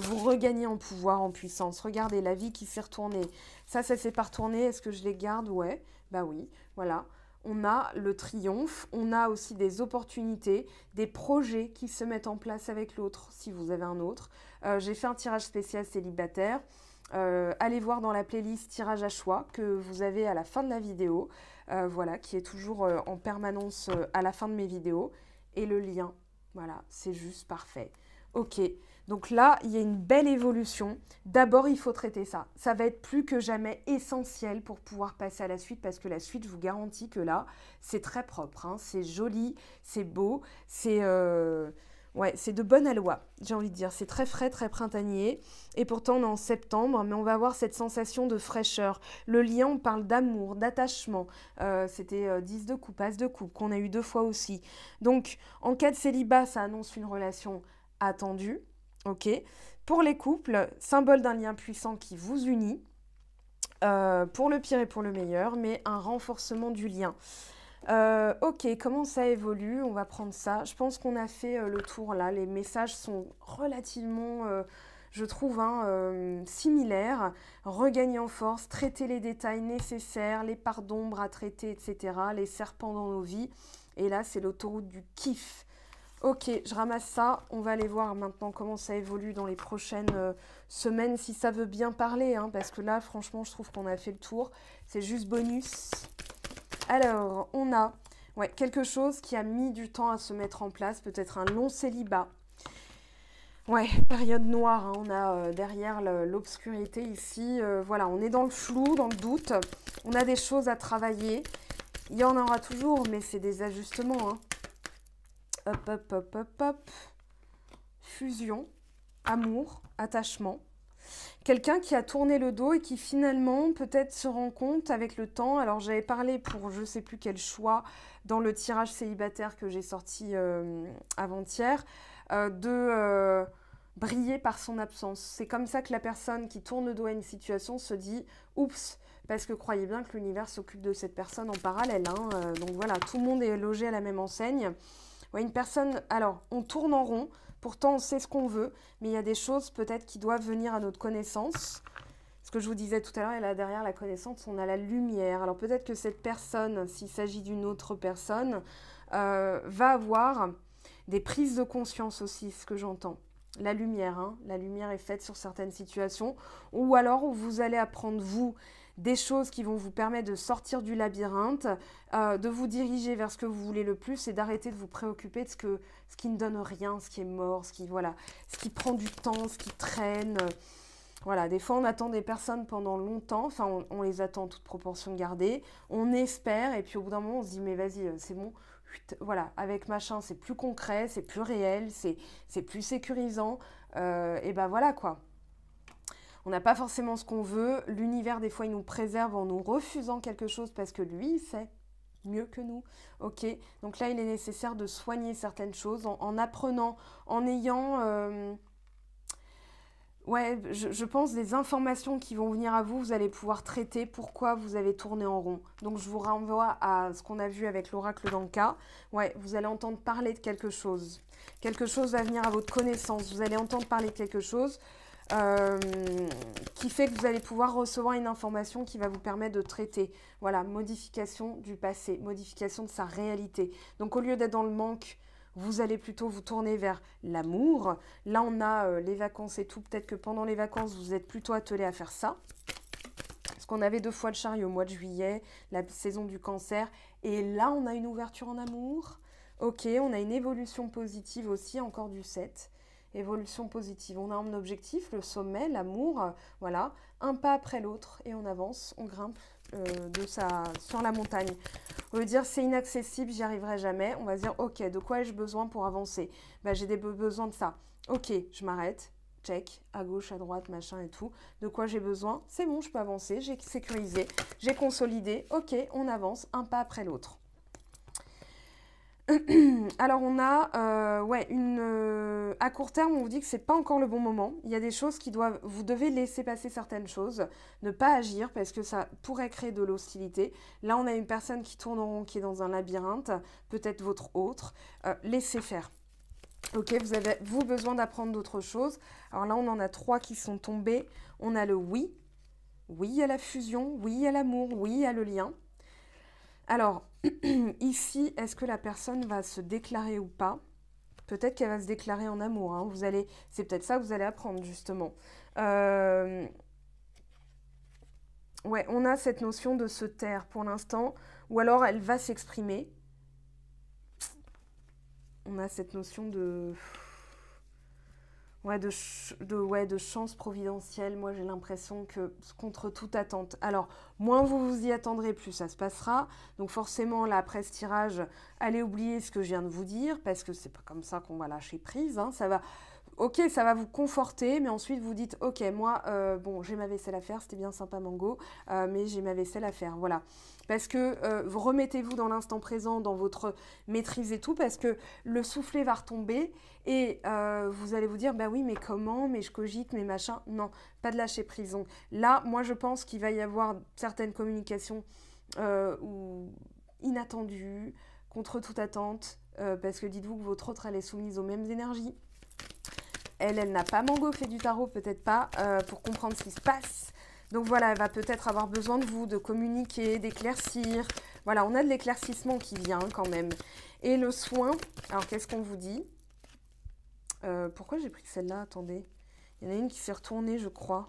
vous regagnez en pouvoir, en puissance. Regardez, la vie qui s'est retournée. Ça s'est pas retourné. Est-ce que je les garde? Ouais, bah oui, voilà. On a le triomphe, on a aussi des opportunités, des projets qui se mettent en place avec l'autre, si vous avez un autre. J'ai fait un tirage spécial célibataire. Allez voir dans la playlist tirage à choix que vous avez à la fin de la vidéo, voilà, qui est toujours en permanence à la fin de mes vidéos. Et le lien, voilà, c'est juste parfait. Ok, donc là, il y a une belle évolution. D'abord, il faut traiter ça. Ça va être plus que jamais essentiel pour pouvoir passer à la suite, parce que la suite, je vous garantis que là, c'est très propre, hein. C'est joli, c'est beau, c'est ouais, c'est de bonne aloi, j'ai envie de dire. C'est très frais, très printanier. Et pourtant, on est en septembre, mais on va avoir cette sensation de fraîcheur. Le lien, on parle d'amour, d'attachement. C'était 10 de coupe, as de coupe, qu'on a eu 2 fois aussi. Donc, en cas de célibat, ça annonce une relation attendue. Ok. Pour les couples, symbole d'un lien puissant qui vous unit. Pour le pire et pour le meilleur, mais un renforcement du lien. Ok, comment ça évolue? On va prendre ça. Je pense qu'on a fait le tour là. Les messages sont relativement, je trouve, hein, similaires. Regagner en force, traiter les détails nécessaires, les parts d'ombre à traiter, etc. Les serpents dans nos vies. Et là, c'est l'autoroute du kiff. Ok, je ramasse ça. On va aller voir maintenant comment ça évolue dans les prochaines semaines, si ça veut bien parler, hein, parce que là, franchement, je trouve qu'on a fait le tour. C'est juste bonus. Alors, on a quelque chose qui a mis du temps à se mettre en place, peut-être un long célibat. Ouais, période noire, hein, on a derrière l'obscurité ici. Voilà, on est dans le flou, dans le doute. On a des choses à travailler. Il y en aura toujours, mais c'est des ajustements, hein. Hop, hop, hop, hop, hop. Fusion, amour, attachement. Quelqu'un qui a tourné le dos et qui finalement peut-être se rend compte avec le temps. Alors j'avais parlé pour je ne sais plus quel choix dans le tirage célibataire que j'ai sorti avant-hier de briller par son absence. C'est comme ça que la personne qui tourne le dos à une situation se dit « Oups !» Parce que croyez bien que l'univers s'occupe de cette personne en parallèle, hein. Donc voilà, tout le monde est logé à la même enseigne. Ouais, une personne, alors on tourne en rond, pourtant on sait ce qu'on veut, mais il y a des choses peut-être qui doivent venir à notre connaissance. Ce que je vous disais tout à l'heure, et là derrière la connaissance, on a la lumière. Alors peut-être que cette personne, s'il s'agit d'une autre personne, va avoir des prises de conscience aussi, ce que j'entends. La lumière, hein, la lumière est faite sur certaines situations, ou alors où vous allez apprendre, vous, des choses qui vont vous permettre de sortir du labyrinthe, de vous diriger vers ce que vous voulez le plus et d'arrêter de vous préoccuper de ce qui ne donne rien, ce qui est mort, ce qui prend du temps, ce qui traîne. Voilà, des fois on attend des personnes pendant longtemps, enfin on les attend toute proportion gardée, on espère et puis au bout d'un moment on se dit mais vas-y c'est bon, voilà, avec machin c'est plus concret, c'est plus réel, c'est plus sécurisant, et ben voilà quoi. On n'a pas forcément ce qu'on veut. L'univers, des fois, il nous préserve en nous refusant quelque chose parce que lui, il sait mieux que nous. Ok, donc là, il est nécessaire de soigner certaines choses en apprenant, en ayant, je pense des informations qui vont venir à vous. Vous allez pouvoir traiter pourquoi vous avez tourné en rond. Donc, je vous renvoie à ce qu'on a vu avec l'oracle dans le cas. Ouais, vous allez entendre parler de quelque chose. Quelque chose va venir à votre connaissance. Vous allez entendre parler de quelque chose qui fait que vous allez pouvoir recevoir une information qui va vous permettre de traiter. Voilà, modification du passé, modification de sa réalité. Donc au lieu d'être dans le manque, vous allez plutôt vous tourner vers l'amour. Là, on a les vacances et tout. Peut-être que pendant les vacances, vous êtes plutôt attelé à faire ça. Parce qu'on avait 2 fois le chariot au mois de juillet, la saison du cancer. Et là, on a une ouverture en amour. Ok, on a une évolution positive aussi, encore du 7. Évolution positive. On a un objectif, le sommet, l'amour, voilà, un pas après l'autre et on avance, on grimpe sur la montagne. On veut dire c'est inaccessible, j'y arriverai jamais. On va se dire ok, de quoi ai-je besoin pour avancer? J'ai besoin de ça. Ok, je m'arrête, check, à gauche, à droite, machin et tout. De quoi j'ai besoin? C'est bon, je peux avancer, j'ai sécurisé, j'ai consolidé. Ok, on avance, un pas après l'autre. Alors on a à court terme on vous dit que c'est pas encore le bon moment. Il y a des choses vous devez laisser passer certaines choses, ne pas agir parce que ça pourrait créer de l'hostilité. Là on a une personne qui tourne en rond, qui est dans un labyrinthe, peut-être votre autre. Laissez faire. Ok, vous avez besoin d'apprendre d'autres choses. Alors là, on en a 3 qui sont tombés. On a le oui. Oui à la fusion, oui à l'amour, oui à le lien. Alors, ici, est-ce que la personne va se déclarer ou pas? Peut-être qu'elle va se déclarer en amour. Hein. C'est peut-être ça que vous allez apprendre, justement. Ouais, on a cette notion de se taire pour l'instant. Ou alors, elle va s'exprimer. On a cette notion de... Ouais, de chance providentielle. Moi, j'ai l'impression que contre toute attente. Alors, moins vous vous y attendrez, plus ça se passera. Donc, forcément, là, après ce tirage, allez oublier ce que je viens de vous dire, parce que c'est pas comme ça qu'on va lâcher prise. Hein. Ça va vous conforter, mais ensuite vous dites, ok, moi, bon, j'ai ma vaisselle à faire, c'était bien sympa Mango, mais j'ai ma vaisselle à faire, voilà. Parce que vous remettez-vous dans l'instant présent, dans votre maîtrise et tout, parce que le soufflet va retomber et vous allez vous dire, bah oui, mais comment, mais je cogite, mais machin. Non, pas de lâcher prise. Donc, là, moi, je pense qu'il va y avoir certaines communications inattendues, contre toute attente, parce que dites-vous que votre autre, elle est soumise aux mêmes énergies. Elle n'a pas Mango fait du tarot, peut-être pas, pour comprendre ce qui se passe. Donc voilà, elle va peut-être avoir besoin de vous, de communiquer, d'éclaircir. Voilà, on a de l'éclaircissement qui vient quand même. Et le soin, alors qu'est-ce qu'on vous dit? Pourquoi j'ai pris celle-là? Attendez. Il y en a une qui s'est retournée, je crois.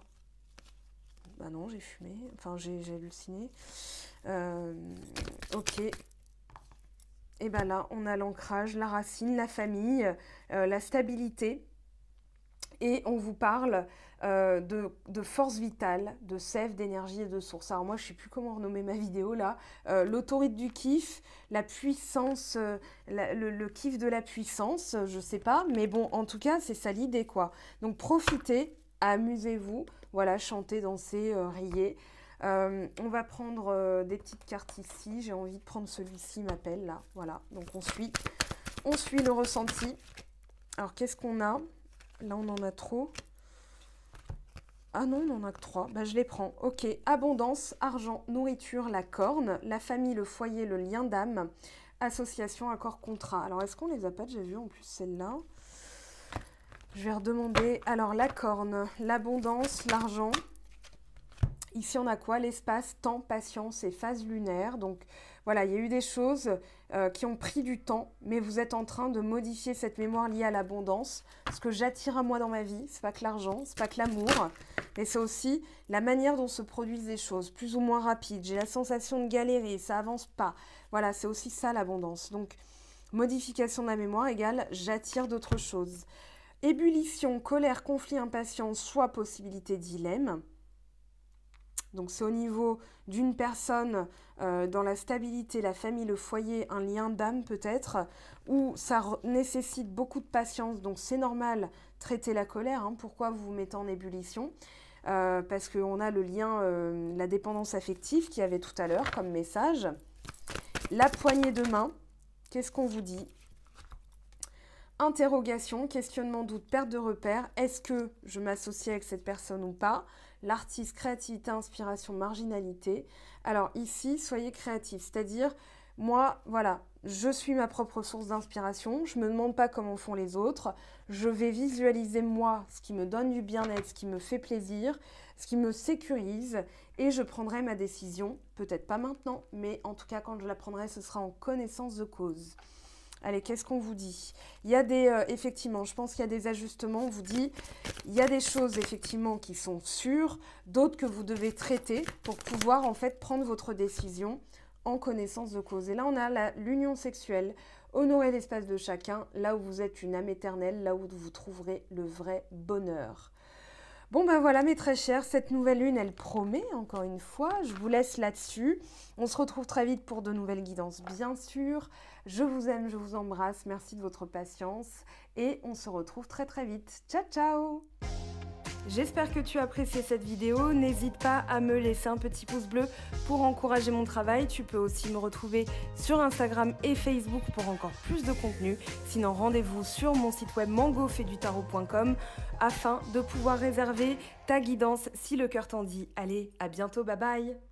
Bah non, j'ai fumé. Enfin, j'ai halluciné. Ok. Et ben là, on a l'ancrage, la racine, la famille, la stabilité. Et on vous parle de force vitale, de sève, d'énergie et de source. Alors moi, je ne sais plus comment renommer ma vidéo là. L'autorité du kiff, la puissance, le kiff de la puissance, je ne sais pas. Mais bon, en tout cas, c'est ça l'idée, quoi. Donc profitez, amusez-vous. Voilà, chantez, dansez, riez. On va prendre des petites cartes ici. J'ai envie de prendre celui-ci, m'appelle là. Voilà, donc on suit le ressenti. Alors, qu'est-ce qu'on a ? Là, on en a trop. Ah non, on n'en a que 3. Bah, je les prends. Ok. Abondance, argent, nourriture, la corne, la famille, le foyer, le lien d'âme, association, accord, contrat. Alors, est-ce qu'on les a pas déjà vus en plus, celle-là? Je vais redemander. Alors, la corne, l'abondance, l'argent. Ici, on a quoi? L'espace, temps, patience et phase lunaire. Donc, voilà, il y a eu des choses qui ont pris du temps, mais vous êtes en train de modifier cette mémoire liée à l'abondance. Ce que j'attire à moi dans ma vie, c'est pas que l'argent, c'est pas que l'amour, mais c'est aussi la manière dont se produisent les choses, plus ou moins rapides. J'ai la sensation de galérer, ça avance pas. Voilà, c'est aussi ça l'abondance. Donc, modification de la mémoire égale j'attire d'autres choses. Ébullition, colère, conflit, impatience, choix, possibilité, dilemme. Donc c'est au niveau d'une personne dans la stabilité, la famille, le foyer, un lien d'âme peut-être, où ça nécessite beaucoup de patience, donc c'est normal, traiter la colère. Hein. Pourquoi vous vous mettez en ébullition? Parce qu'on a le lien, la dépendance affective qu'il y avait tout à l'heure comme message. La poignée de main, qu'est-ce qu'on vous dit? Interrogation, questionnement, doute, perte de repère. Est-ce que je m'associe avec cette personne ou pas? L'artiste, créativité, inspiration, marginalité. Alors ici, soyez créatif, c'est-à-dire, moi, voilà, je suis ma propre source d'inspiration, je ne me demande pas comment font les autres, je vais visualiser moi ce qui me donne du bien-être, ce qui me fait plaisir, ce qui me sécurise, et je prendrai ma décision, peut-être pas maintenant, mais en tout cas quand je la prendrai, ce sera en connaissance de cause. Allez, qu'est-ce qu'on vous dit? Il y a des, effectivement, je pense qu'il y a des ajustements. On vous dit, il y a des choses, effectivement, qui sont sûres, d'autres que vous devez traiter pour pouvoir, en fait, prendre votre décision en connaissance de cause. Et là, on a l'union sexuelle. Honorez l'espace de chacun, là où vous êtes une âme éternelle, là où vous trouverez le vrai bonheur. Bon ben voilà mes très chers, cette nouvelle lune elle promet encore une fois, je vous laisse là-dessus. On se retrouve très vite pour de nouvelles guidances bien sûr. Je vous aime, je vous embrasse, merci de votre patience et on se retrouve très très vite. Ciao ciao! J'espère que tu as apprécié cette vidéo, n'hésite pas à me laisser un petit pouce bleu pour encourager mon travail. Tu peux aussi me retrouver sur Instagram et Facebook pour encore plus de contenu. Sinon rendez-vous sur mon site web mangofetdutarot.com afin de pouvoir réserver ta guidance si le cœur t'en dit. Allez, à bientôt, bye bye!